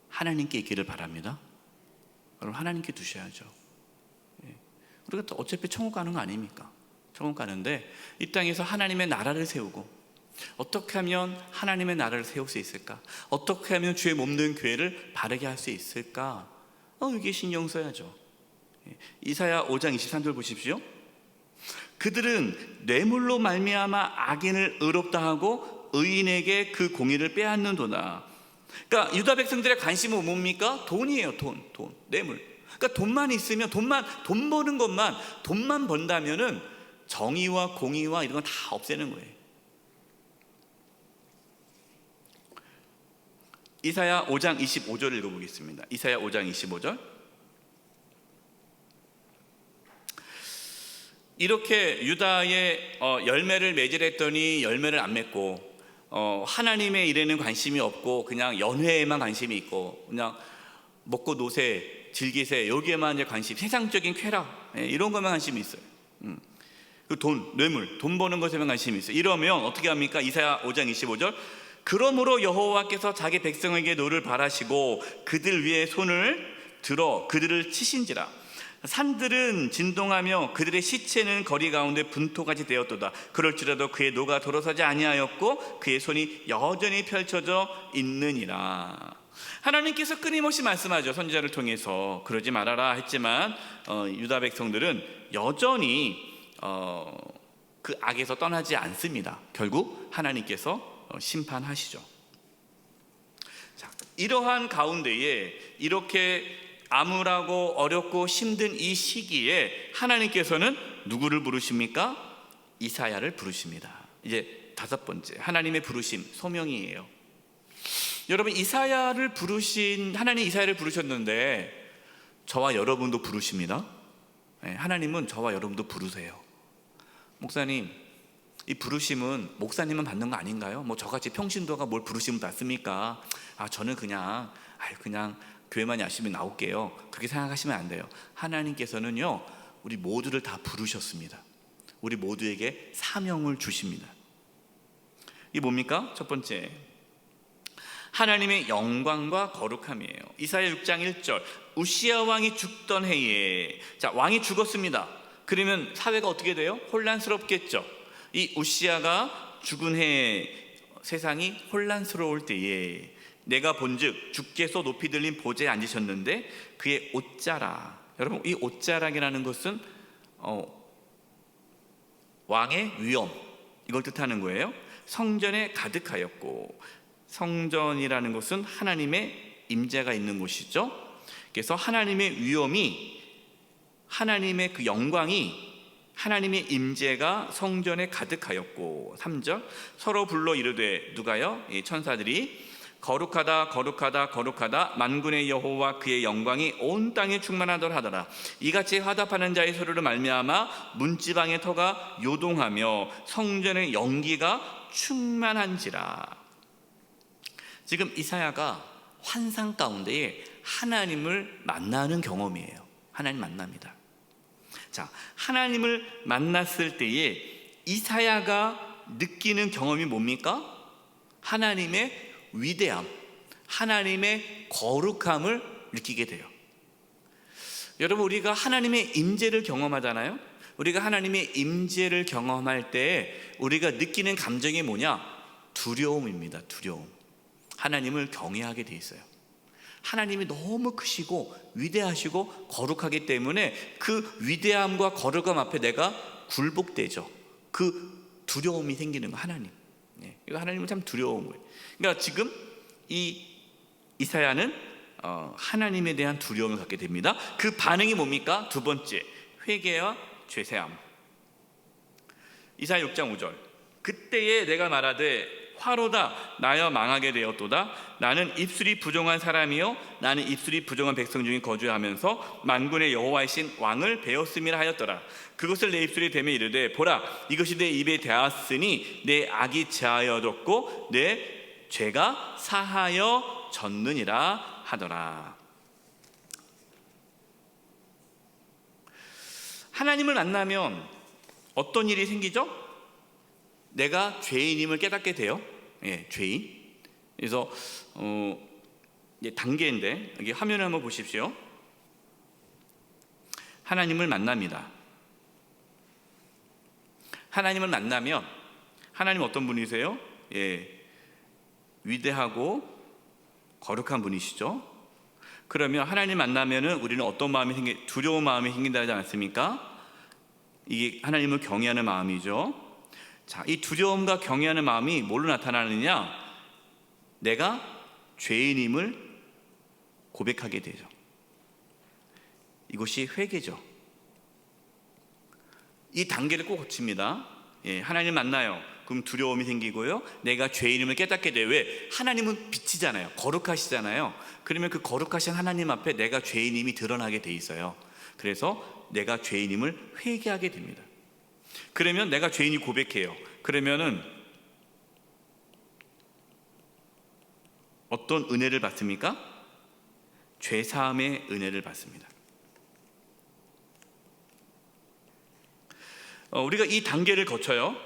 하나님께 있기를 바랍니다. 여러분, 하나님께 두셔야죠. 우리가 또 어차피 천국 가는 거 아닙니까? 천국 가는데 이 땅에서 하나님의 나라를 세우고, 어떻게 하면 하나님의 나라를 세울 수 있을까? 어떻게 하면 주의 몸된 교회를 바르게 할 수 있을까? 이게 신경 써야죠. 이사야 5장 23절 보십시오. 그들은 뇌물로 말미암아 악인을 의롭다 하고 의인에게 그 공의를 빼앗는도다. 그러니까 유다 백성들의 관심은 뭡니까? 돈이에요. 돈, 뇌물. 그러니까 돈만 있으면, 돈 버는 것만, 돈만 번다면은 정의와 공의와 이런 건 다 없애는 거예요. 이사야 5장 25절 읽어보겠습니다. 이사야 5장 25절. 이렇게 유다의 열매를 맺으랬더니 열매를 안 맺고, 하나님의 일에는 관심이 없고 그냥 연회에만 관심이 있고, 그냥 먹고 노세, 즐기세, 여기에만 이제 관심, 세상적인 쾌락, 이런 것만 관심이 있어요. 그 돈, 뇌물, 돈 버는 것에만 관심이 있어요. 이러면 어떻게 합니까? 이사야 5장 25절. 그러므로 여호와께서 자기 백성에게 노를 바라시고 그들 위에 손을 들어 그들을 치신지라. 산들은 진동하며 그들의 시체는 거리 가운데 분토같이 되었도다. 그럴지라도 그의 노가 돌아서지 아니하였고 그의 손이 여전히 펼쳐져 있느니라. 하나님께서 끊임없이 말씀하죠. 선지자를 통해서 그러지 말아라 했지만 유다 백성들은 여전히 그 악에서 떠나지 않습니다. 결국 하나님께서 심판하시죠. 자, 이러한 가운데에 이렇게 암울하고 어렵고 힘든 이 시기에 하나님께서는 누구를 부르십니까? 이사야를 부르십니다. 이제 다섯 번째, 하나님의 부르심, 소명이에요. 여러분, 하나님 이사야를 부르셨는데 저와 여러분도 부르십니다. 하나님은 저와 여러분도 부르세요. 목사님, 이 부르심은 목사님만 받는 거 아닌가요? 저같이 평신도가 뭘 부르심을 받습니까? 저는 그냥 교회만 열심히 나올게요. 그렇게 생각하시면 안 돼요. 하나님께서는요, 우리 모두를 다 부르셨습니다. 우리 모두에게 사명을 주십니다. 이게 뭡니까? 첫 번째, 하나님의 영광과 거룩함이에요. 이사야 6장 1절. 우시야 왕이 죽던 해에, 자, 왕이 죽었습니다. 그러면 사회가 어떻게 돼요? 혼란스럽겠죠. 이 우시야가 죽은 해에 세상이 혼란스러울 때에 내가 본즉 주께서 높이 들린 보좌에 앉으셨는데 그의 옷자락, 여러분, 이 옷자락이라는 것은 왕의 위엄, 이걸 뜻하는 거예요. 성전에 가득하였고, 성전이라는 것은 하나님의 임재가 있는 곳이죠. 그래서 하나님의 위엄이, 하나님의 그 영광이, 하나님의 임재가 성전에 가득하였고, 3절. 서로 불러 이르되, 누가요? 이 천사들이 거룩하다 거룩하다 거룩하다 만군의 여호와 그의 영광이 온 땅에 충만하더라 하더라. 이같이 화답하는 자의 소리로 말미암아 문지방의 터가 요동하며 성전의 연기가 충만한지라. 지금 이사야가 환상 가운데에 하나님을 만나는 경험이에요. 하나님 만납니다. 자, 하나님을 만났을 때에 이사야가 느끼는 경험이 뭡니까? 하나님의 위대함, 하나님의 거룩함을 느끼게 돼요. 여러분, 우리가 하나님의 임재를 경험하잖아요. 우리가 하나님의 임재를 경험할 때 우리가 느끼는 감정이 뭐냐? 두려움입니다. 두려움. 하나님을 경외하게 돼 있어요. 하나님이 너무 크시고 위대하시고 거룩하기 때문에 그 위대함과 거룩함 앞에 내가 굴복되죠. 그 두려움이 생기는 거, 하나님. 이거 하나님은 참 두려운 거예요. 그러니까 지금 이 이사야는 하나님에 대한 두려움을 갖게 됩니다. 그 반응이 뭡니까? 두 번째, 회개와 죄사함. 이사야 6장 5절. 그때에 내가 말하되 화로다 나여 망하게 되었도다. 나는 입술이 부정한 사람이요 나는 입술이 부정한 백성 중에 거주하면서 만군의 여호와이신 왕을 배웠음이라 하였더라. 그것을 내 입술에 대며 이르되 보라 이것이 내 입에 닿았으니 내 악이 제하여졌고 내 죄가 사하여 졌느니라 하더라. 하나님을 만나면 어떤 일이 생기죠? 내가 죄인임을 깨닫게 돼요. 죄인. 그래서 이제 단계인데 여기 화면을 한번 보십시오. 하나님을 만납니다. 하나님을 만나면 하나님 어떤 분이세요? 위대하고 거룩한 분이시죠. 그러면 하나님 만나면은 우리는 어떤 마음이 두려운 마음이 생긴다지 않습니까? 이게 하나님을 경외하는 마음이죠. 자, 이 두려움과 경외하는 마음이 뭘로 나타나느냐? 내가 죄인임을 고백하게 되죠. 이것이 회개죠. 이 단계를 꼭 거칩니다. 하나님 만나요. 그럼 두려움이 생기고요. 내가 죄인임을 깨닫게 돼요. 왜? 하나님은 빛이잖아요. 거룩하시잖아요. 그러면 그 거룩하신 하나님 앞에 내가 죄인임이 드러나게 돼 있어요. 그래서 내가 죄인임을 회개하게 됩니다. 그러면 내가 죄인이 고백해요. 그러면은 어떤 은혜를 받습니까? 죄사함의 은혜를 받습니다. 우리가 이 단계를 거쳐요.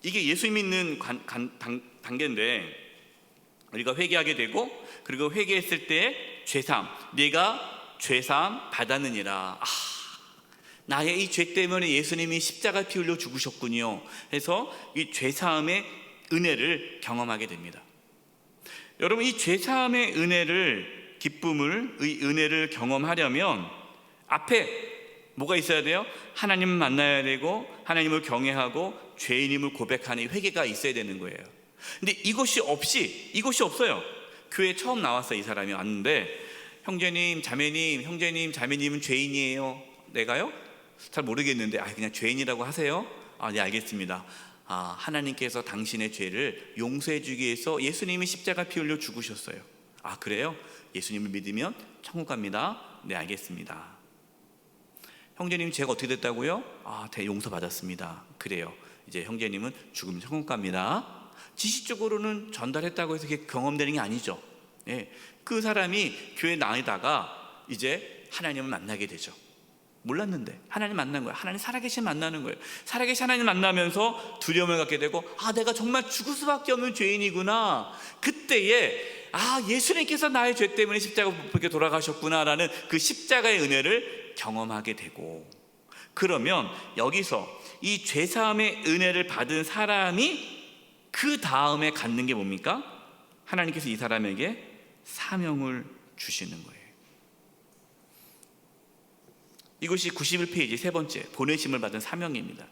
이게 예수 믿는 단계인데 우리가 회개하게 되고 그리고 회개했을 때 죄사함, 네가 죄사함 받았느니라. 나의 이 죄 때문에 예수님이 십자가 피 흘려 죽으셨군요. 해서 이 죄사함의 은혜를 경험하게 됩니다. 여러분 이 죄사함의 은혜를 기쁨을 이 은혜를 경험하려면 앞에 뭐가 있어야 돼요? 하나님을 만나야 되고 하나님을 경외하고 죄인임을 고백하는 회개가 있어야 되는 거예요. 근데 이것이 없어요. 교회 처음 나왔어요. 이 사람이 왔는데 형제님, 자매님은 죄인이에요. 내가요? 잘 모르겠는데 그냥 죄인이라고 하세요. 네 알겠습니다. 하나님께서 당신의 죄를 용서해 주기 위해서 예수님이 십자가 피 흘려 죽으셨어요. 그래요? 예수님을 믿으면 천국 갑니다. 네 알겠습니다. 형제님 죄가 어떻게 됐다고요? 용서 받았습니다. 그래요. 이제 형제님은 죽으면 천국 갑니다. 지식적으로는 전달했다고 해서 그게 경험되는 게 아니죠. 그 사람이 교회 나이다가 이제 하나님을 만나게 되죠. 몰랐는데 하나님 만난 거예요. 하나님 살아계신 만나는 거예요. 살아계신 하나님 만나면서 두려움을 갖게 되고 내가 정말 죽을 수밖에 없는 죄인이구나. 그때에 예수님께서 나의 죄 때문에 십자가 못 박혀 돌아가셨구나라는 그 십자가의 은혜를 경험하게 되고, 그러면 여기서 이 죄사함의 은혜를 받은 사람이 그 다음에 갖는 게 뭡니까? 하나님께서 이 사람에게 사명을 주시는 거예요. 이것이 91페이지 세 번째 보내심을 받은 사명입니다.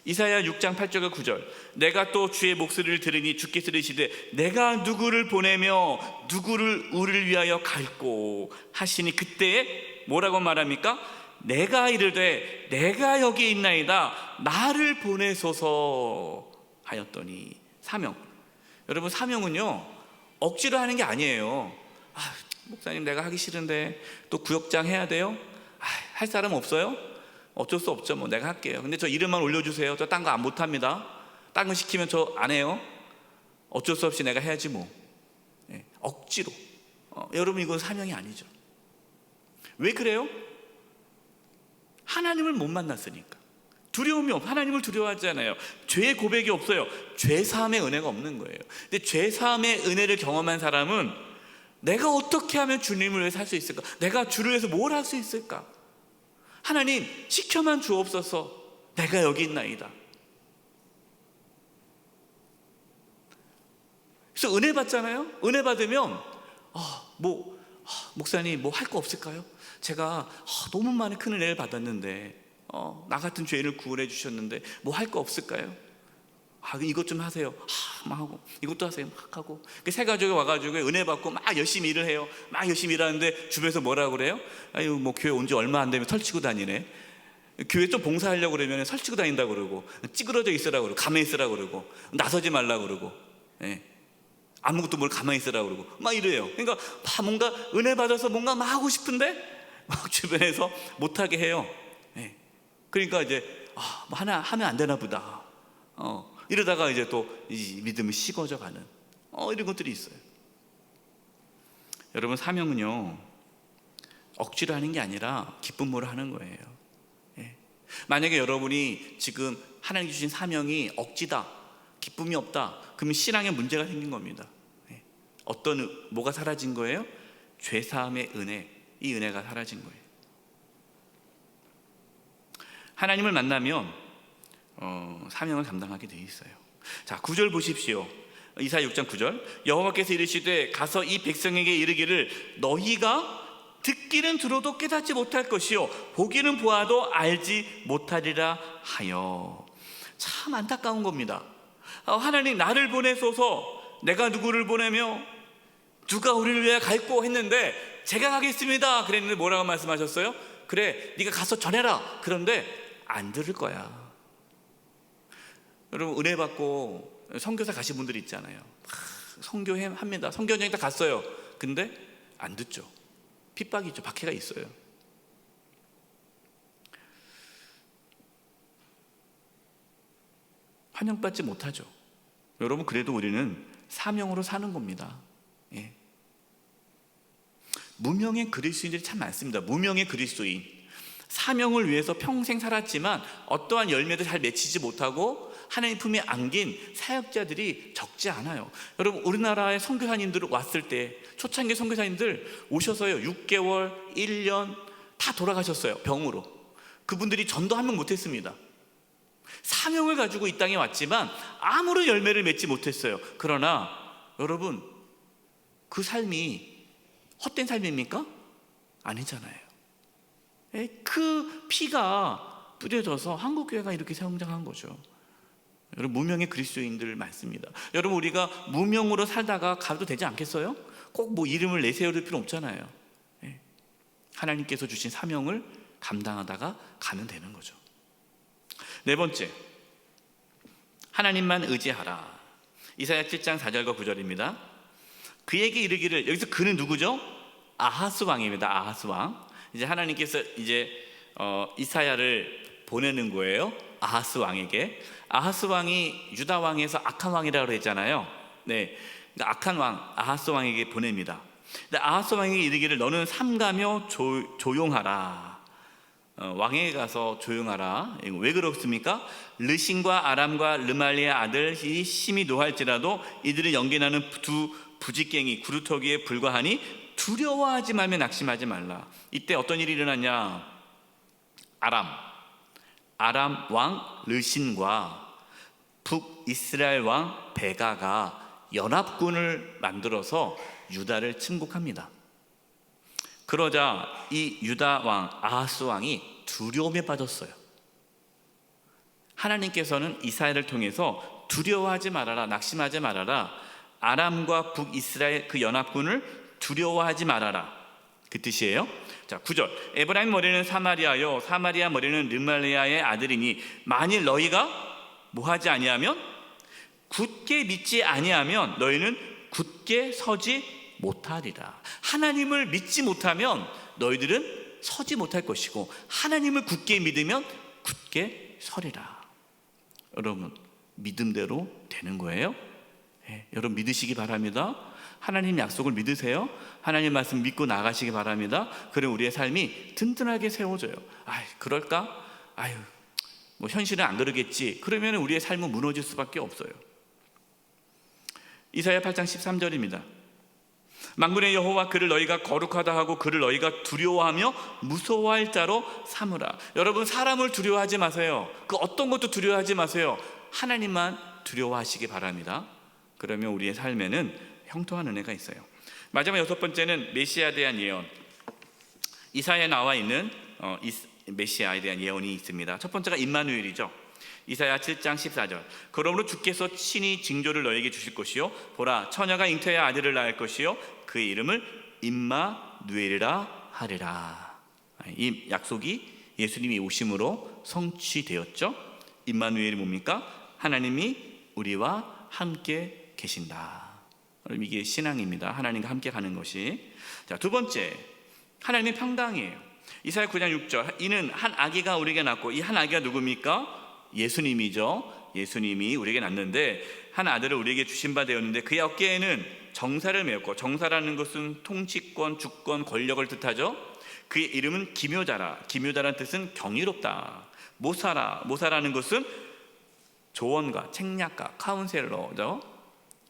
이사야 6장 8절과 9절 내가 또 주의 목소리를 들으니 주께서 이르시되 내가 누구를 보내며 누구를 우리를 위하여 갈꼬 하시니 그때에 뭐라고 말합니까? 내가 이르되 내가 여기 있나이다 나를 보내소서 하였더니. 사명, 여러분 사명은요 억지로 하는 게 아니에요. 목사님 내가 하기 싫은데 또 구역장 해야 돼요? 할 사람 없어요? 어쩔 수 없죠. 내가 할게요. 근데 저 이름만 올려주세요. 저 딴 거 안 못합니다. 딴 거 시키면 저 안 해요. 어쩔 수 없이 내가 해야지 억지로. 여러분 이건 사명이 아니죠. 왜 그래요? 하나님을 못 만났으니까. 두려움이 하나님을 두려워하잖아요. 죄의 고백이 없어요. 죄사함의 은혜가 없는 거예요. 근데 죄사함의 은혜를 경험한 사람은 내가 어떻게 하면 주님을 위해 살 수 있을까? 내가 주를 위해서 뭘 할 수 있을까? 하나님 시켜만 주옵소서. 내가 여기 있나이다. 그래서 은혜 받잖아요. 은혜 받으면 목사님 뭐 할 거 없을까요? 제가 너무 많은 큰 은혜를 받았는데 나 같은 죄인을 구원해 주셨는데 뭐 할 거 없을까요? 이것 좀 하세요. 막 하고 이것도 하세요. 막 하고 그 세 가족이 와가지고 은혜 받고 막 열심히 일을 해요. 막 열심히 일하는데 주변에서 뭐라 그래요? 아유 뭐 교회 온 지 얼마 안 되면 설치고 다니네. 교회 좀 봉사하려고 그러면 설치고 다닌다 그러고 찌그러져 있으라고 그러고 가만히 있으라고 그러고 나서지 말라고 그러고 아무것도 뭘 가만히 있으라고 그러고 막 이래요. 그러니까 뭔가 은혜 받아서 뭔가 막 하고 싶은데 막 주변에서 못하게 해요. 그러니까 이제 뭐 하나 하면 안 되나 보다. 이러다가 이제 또 이 믿음이 식어져 가는 이런 것들이 있어요. 여러분, 사명은요 억지로 하는 게 아니라 기쁨으로 하는 거예요. 만약에 여러분이 지금 하나님 주신 사명이 억지다, 기쁨이 없다, 그러면 신앙에 문제가 생긴 겁니다. 뭐가 사라진 거예요? 죄사함의 은혜, 이 은혜가 사라진 거예요. 하나님을 만나면 사명을 감당하게 돼 있어요. 자, 9절 보십시오. 이사야 6장 9절. 여호와께서 이르시되 가서 이 백성에게 이르기를 너희가 듣기는 들어도 깨닫지 못할 것이요 보기는 보아도 알지 못하리라 하여. 참 안타까운 겁니다. 하나님 나를 보내소서, 내가 누구를 보내며 누가 우리를 위해 갈고 했는데 제가 가겠습니다 그랬는데 뭐라고 말씀하셨어요? 그래 네가 가서 전해라. 그런데 안 들을 거야. 여러분, 은혜 받고 선교사 가신 분들 있잖아요. 선교합니다. 선교 현장에 다 갔어요. 근데 안 듣죠. 핍박이죠. 박해가 있어요. 환영받지 못하죠. 여러분, 그래도 우리는 사명으로 사는 겁니다. 무명의 그리스도인들이 참 많습니다. 무명의 그리스도인, 사명을 위해서 평생 살았지만 어떠한 열매도 잘 맺히지 못하고 하나님 품에 안긴 사역자들이 적지 않아요. 여러분, 우리나라의 선교사님들 왔을 때 초창기 선교사님들 오셔서요 6개월, 1년 다 돌아가셨어요. 병으로. 그분들이 전도 한 명 못했습니다. 사명을 가지고 이 땅에 왔지만 아무런 열매를 맺지 못했어요. 그러나 여러분, 그 삶이 헛된 삶입니까? 아니잖아요. 그 피가 뿌려져서 한국교회가 이렇게 성장한 거죠. 여러분, 무명의 그리스도인들 많습니다. 여러분, 우리가 무명으로 살다가 가도 되지 않겠어요? 꼭 뭐 이름을 내세울 필요 없잖아요. 하나님께서 주신 사명을 감당하다가 가면 되는 거죠. 네 번째, 하나님만 의지하라. 이사야 7장 4절과 9절입니다. 그에게 이르기를, 여기서 그는 누구죠? 아하스 왕입니다. 아하스 왕. 이제 하나님께서 이제 이사야를 보내는 거예요. 아하스 왕에게. 아하스 왕이 유다 왕에서 악한 왕이라고 했잖아요. 네, 그러니까 악한 왕 아하스 왕에게 보냅니다. 근데 아하스 왕에게 이르기를 너는 삼가며 조용하라. 왕에게 가서 조용하라. 왜 그렇습니까? 르신과 아람과 르말리의 아들이 심히 노할지라도 이들은 연기나는 두 부직갱이 구루터기에 불과하니 두려워하지 말며 낙심하지 말라. 이때 어떤 일이 일어났냐? 아람 왕 르신과 북이스라엘 왕 베가가 연합군을 만들어서 유다를 침공합니다. 그러자 이 유다 왕 아하스 왕이 두려움에 빠졌어요. 하나님께서는 이사야를 통해서 두려워하지 말아라, 낙심하지 말아라, 아람과 북이스라엘 그 연합군을 두려워하지 말아라, 그 뜻이에요. 자, 9절. 에브라임 머리는 사마리아요 사마리아 머리는 르말리아의 아들이니 만일 너희가 뭐하지 아니하면, 굳게 믿지 아니하면 너희는 굳게 서지 못하리라. 하나님을 믿지 못하면 너희들은 서지 못할 것이고 하나님을 굳게 믿으면 굳게 서리라. 여러분, 믿음대로 되는 거예요. 여러분, 믿으시기 바랍니다. 하나님 약속을 믿으세요. 하나님 말씀 믿고 나가시기 바랍니다. 그럼 우리의 삶이 든든하게 세워져요. 그럴까? 뭐 현실은 안 그러겠지. 그러면 우리의 삶은 무너질 수밖에 없어요. 이사야 8장 13절입니다. 만군의 여호와 그를 너희가 거룩하다 하고 그를 너희가 두려워하며 무서워할 자로 삼으라. 여러분, 사람을 두려워하지 마세요. 그 어떤 것도 두려워하지 마세요. 하나님만 두려워하시기 바랍니다. 그러면 우리의 삶에는 형통한 은혜가 있어요. 마지막 여섯 번째는 메시아에 대한 예언. 이사야에 나와 있는 메시아에 대한 예언이 있습니다. 첫 번째가 임마누엘이죠. 이사야 7장 14절. 그러므로 주께서 친히 징조를 너에게 주실 것이요 보라 처녀가 잉태하여 아들을 낳을 것이요 그의 이름을 임마누엘이라 하리라. 이 약속이 예수님이 오심으로 성취되었죠. 임마누엘이 뭡니까? 하나님이 우리와 함께 계신다. 이게 신앙입니다. 하나님과 함께 가는 것이. 자, 두 번째, 하나님의 평강이에요. 이사야 9장 6절. 이는 한 아기가 우리에게 낳고, 이 한 아기가 누굽니까? 예수님이죠. 예수님이 우리에게 낳는데 한 아들을 우리에게 주신 바 되었는데 그의 어깨에는 정사를 메었고, 정사라는 것은 통치권, 주권, 권력을 뜻하죠. 그의 이름은 기묘자라. 기묘자라는 뜻은 경이롭다. 모사라. 모사라는 것은 조언가, 책략가, 카운셀러죠.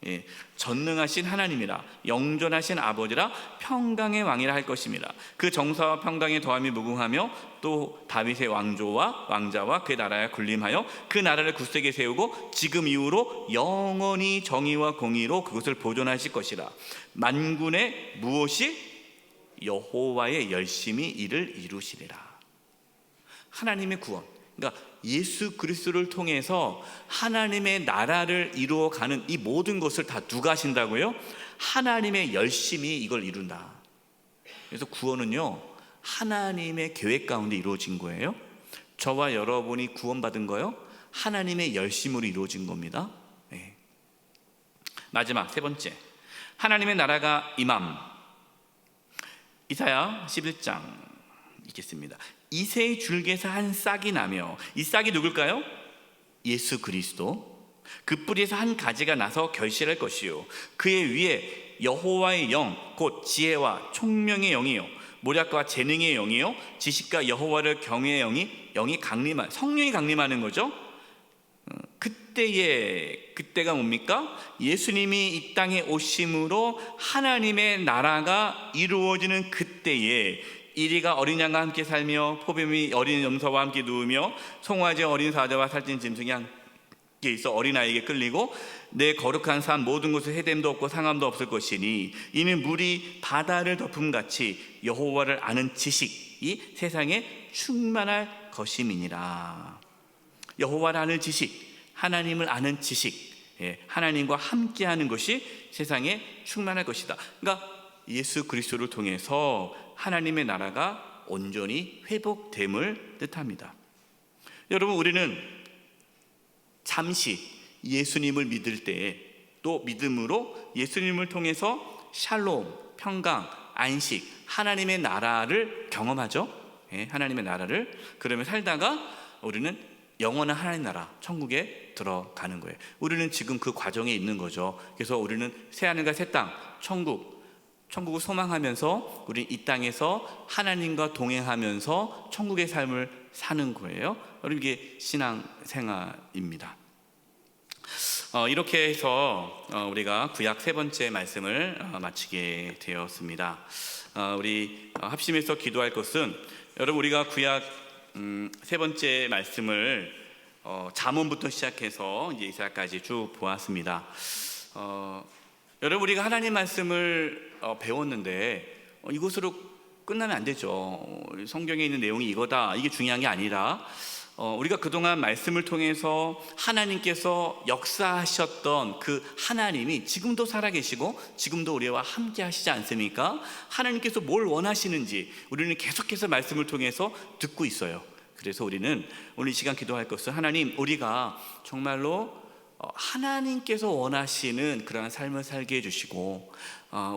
예, 전능하신 하나님이라, 영존하신 아버지라, 평강의 왕이라 할 것입니다. 그 정사와 평강의 더함이 무궁하며 또 다윗의 왕자와 그의 나라에 군림하여 그 나라를 굳세게 세우고 지금 이후로 영원히 정의와 공의로 그것을 보존하실 것이라. 만군의 무엇이 여호와의 열심히 이를 이루시리라. 하나님의 구원, 그러니까 예수 그리스도를 통해서 하나님의 나라를 이루어가는 이 모든 것을 다 누가 하신다고요? 하나님의 열심히 이걸 이룬다. 그래서 구원은요, 하나님의 계획 가운데 이루어진 거예요. 저와 여러분이 구원받은 거요, 하나님의 열심으로 이루어진 겁니다. 네. 마지막 세 번째, 하나님의 나라가 임함. 이사야 11장 읽겠습니다. 이새의 줄기에서 한 싹이 나며, 이 싹이 누굴까요? 예수 그리스도. 그 뿌리에서 한 가지가 나서 결실할 것이요 그의 위에 여호와의 영 곧 지혜와 총명의 영이요 모략과 재능의 영이요 지식과 여호와를 경외의 영이 강림한, 성령이 강림하는 거죠. 그때가 뭡니까? 예수님이 이 땅에 오심으로 하나님의 나라가 이루어지는 그때에 이리가 어린 양과 함께 살며 포뱀이 어린 염소와 함께 누우며 송아지 어린 사자와 살찐 짐승이 함께 있어 어린아이에게 끌리고 내 거룩한 산 모든 곳에 해됨도 없고 상함도 없을 것이니 이는 물이 바다를 덮음같이 여호와를 아는 지식이 세상에 충만할 것임이니라. 여호와를 아는 지식, 하나님을 아는 지식, 하나님과 함께하는 것이 세상에 충만할 것이다. 그러니까 예수 그리스도를 통해서 하나님의 나라가 온전히 회복됨을 뜻합니다. 여러분, 우리는 잠시 예수님을 믿을 때에 또 믿음으로 예수님을 통해서 샬롬, 평강, 안식, 하나님의 나라를 경험하죠. 하나님의 나라를. 그러면 살다가 우리는 영원한 하나님 나라, 천국에 들어가는 거예요. 우리는 지금 그 과정에 있는 거죠. 그래서 우리는 새하늘과 새 땅, 천국을 소망하면서 우리 이 땅에서 하나님과 동행하면서 천국의 삶을 사는 거예요. 여러분, 이게 신앙생활입니다. 이렇게 해서 우리가 구약 세 번째 말씀을 마치게 되었습니다. 우리 합심해서 기도할 것은, 여러분, 우리가 구약 세 번째 말씀을 잠언부터 시작해서 이제 이사야까지 쭉 보았습니다. 여러분, 우리가 하나님 말씀을 배웠는데 이것으로 끝나면 안 되죠. 성경에 있는 내용이 이거다, 이게 중요한 게 아니라 우리가 그동안 말씀을 통해서 하나님께서 역사하셨던 그 하나님이 지금도 살아계시고 지금도 우리와 함께 하시지 않습니까? 하나님께서 뭘 원하시는지 우리는 계속해서 말씀을 통해서 듣고 있어요. 그래서 우리는 오늘 이 시간 기도할 것은, 하나님, 우리가 정말로 하나님께서 원하시는 그러한 삶을 살게 해주시고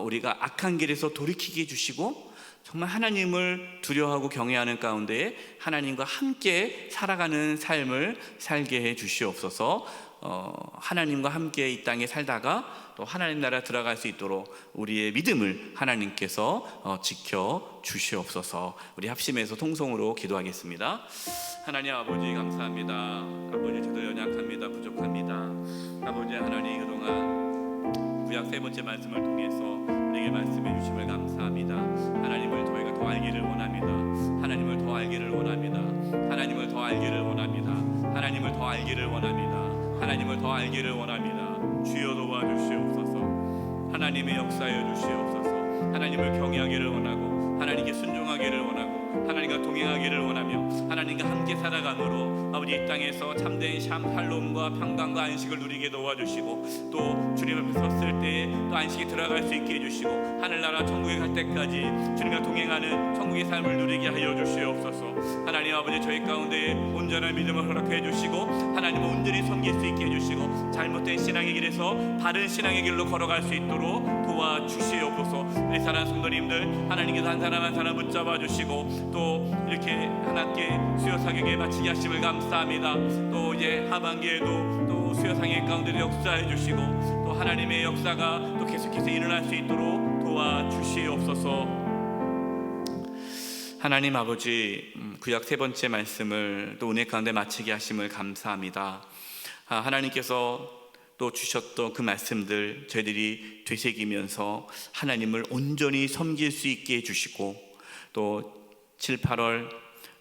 우리가 악한 길에서 돌이키게 해주시고 정말 하나님을 두려워하고 경외하는 가운데 하나님과 함께 살아가는 삶을 살게 해 주시옵소서. 하나님과 함께 이 땅에 살다가 또 하나님 나라 들어갈 수 있도록 우리의 믿음을 하나님께서 지켜 주시옵소서. 우리 합심해서 통성으로 기도하겠습니다. 하나님 아버지, 감사합니다. 아버지, 저도 연약합니다. 부족합니다. 아버지 하나님, 그동안 구약 세 번째 말씀을 통해서 우리에게 말씀해 주심을 감사합니다. 하나님을 저희가 더 알기를 원합니다. 하나님을 더 알기를 원합니다. 하나님을 더 알기를 원합니다. 하나님을 더 알기를 원합니다. 하나님을 더 알기를 원합니다. 주여 도와주시옵소서. 하나님의 역사여 주시옵소서. 하나님을 경외하기를 원하고 하나님께 순종하기를 원하고 하나님과 동행하기를 원하며 하나님과 함께 살아감으로 아버지 이 땅에서 참된 샬롬과 평강과 안식을 누리게 도와주시고, 또 주님 앞에 섰을 때 또 안식에 들어갈 수 있게 해주시고, 하늘나라 천국에 갈 때까지 주님과 동행하는 천국의 삶을 누리게 하여 주시옵소서. 하나님 아버지, 저희 가운데 온전한 믿음을 허락해 주시고 하나님을 온전히 섬길 수 있게 해주시고, 잘못된 신앙의 길에서 바른 신앙의 길로 걸어갈 수 있도록 도와주시옵소서. 우리 사랑하는 성도님들, 하나님께서 한 사람 한 사람 붙잡아 주시고 또 이렇게 하나님께 수요 사역에 마치게 하심을 감사합니다. 또 이제 하반기에도 또 수요 사역 가운데 역사해 주시고 또 하나님의 역사가 또 계속해서 일어날 수 있도록 도와주시옵소서. 하나님 아버지, 구약 세 번째 말씀을 또 은혜 가운데 마치게 하심을 감사합니다. 하나님께서 또 주셨던 그 말씀들 저희들이 되새기면서 하나님을 온전히 섬길 수 있게 해주시고, 또 7, 8월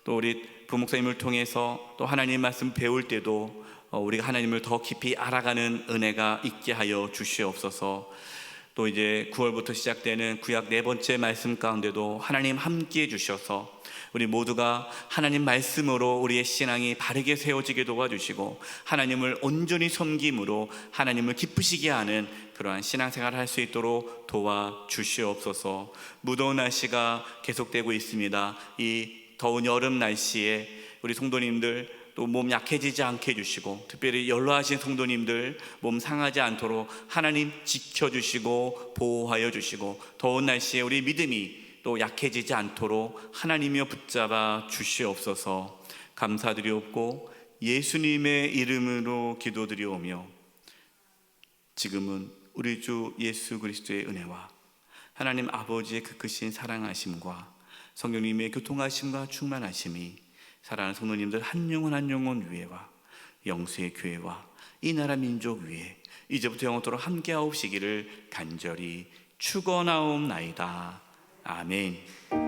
또 우리 부목사님을 통해서 또 하나님 말씀 배울 때도 우리가 하나님을 더 깊이 알아가는 은혜가 있게 하여 주시옵소서. 또 이제 9월부터 시작되는 구약 네 번째 말씀 가운데도 하나님 함께 해주셔서 우리 모두가 하나님 말씀으로 우리의 신앙이 바르게 세워지게 도와주시고, 하나님을 온전히 섬김으로 하나님을 기쁘시게 하는 그러한 신앙생활을 할 수 있도록 도와주시옵소서. 무더운 날씨가 계속되고 있습니다. 이 더운 여름 날씨에 우리 성도님들 또 몸 약해지지 않게 해주시고, 특별히 연로하신 성도님들 몸 상하지 않도록 하나님 지켜주시고 보호하여 주시고, 더운 날씨에 우리 믿음이 또 약해지지 않도록 하나님이여 붙잡아 주시옵소서. 감사드리옵고 예수님의 이름으로 기도드리오며, 지금은 우리 주 예수 그리스도의 은혜와 하나님 아버지의 그 크신 사랑하심과 성령님의 교통하심과 충만하심이 사랑하는 성도님들 한 영혼 한 영혼 위에와 영수의 교회와 이 나라 민족 위에 이제부터 영원토록 함께하옵시기를 간절히 축원하옵나이다. 아멘.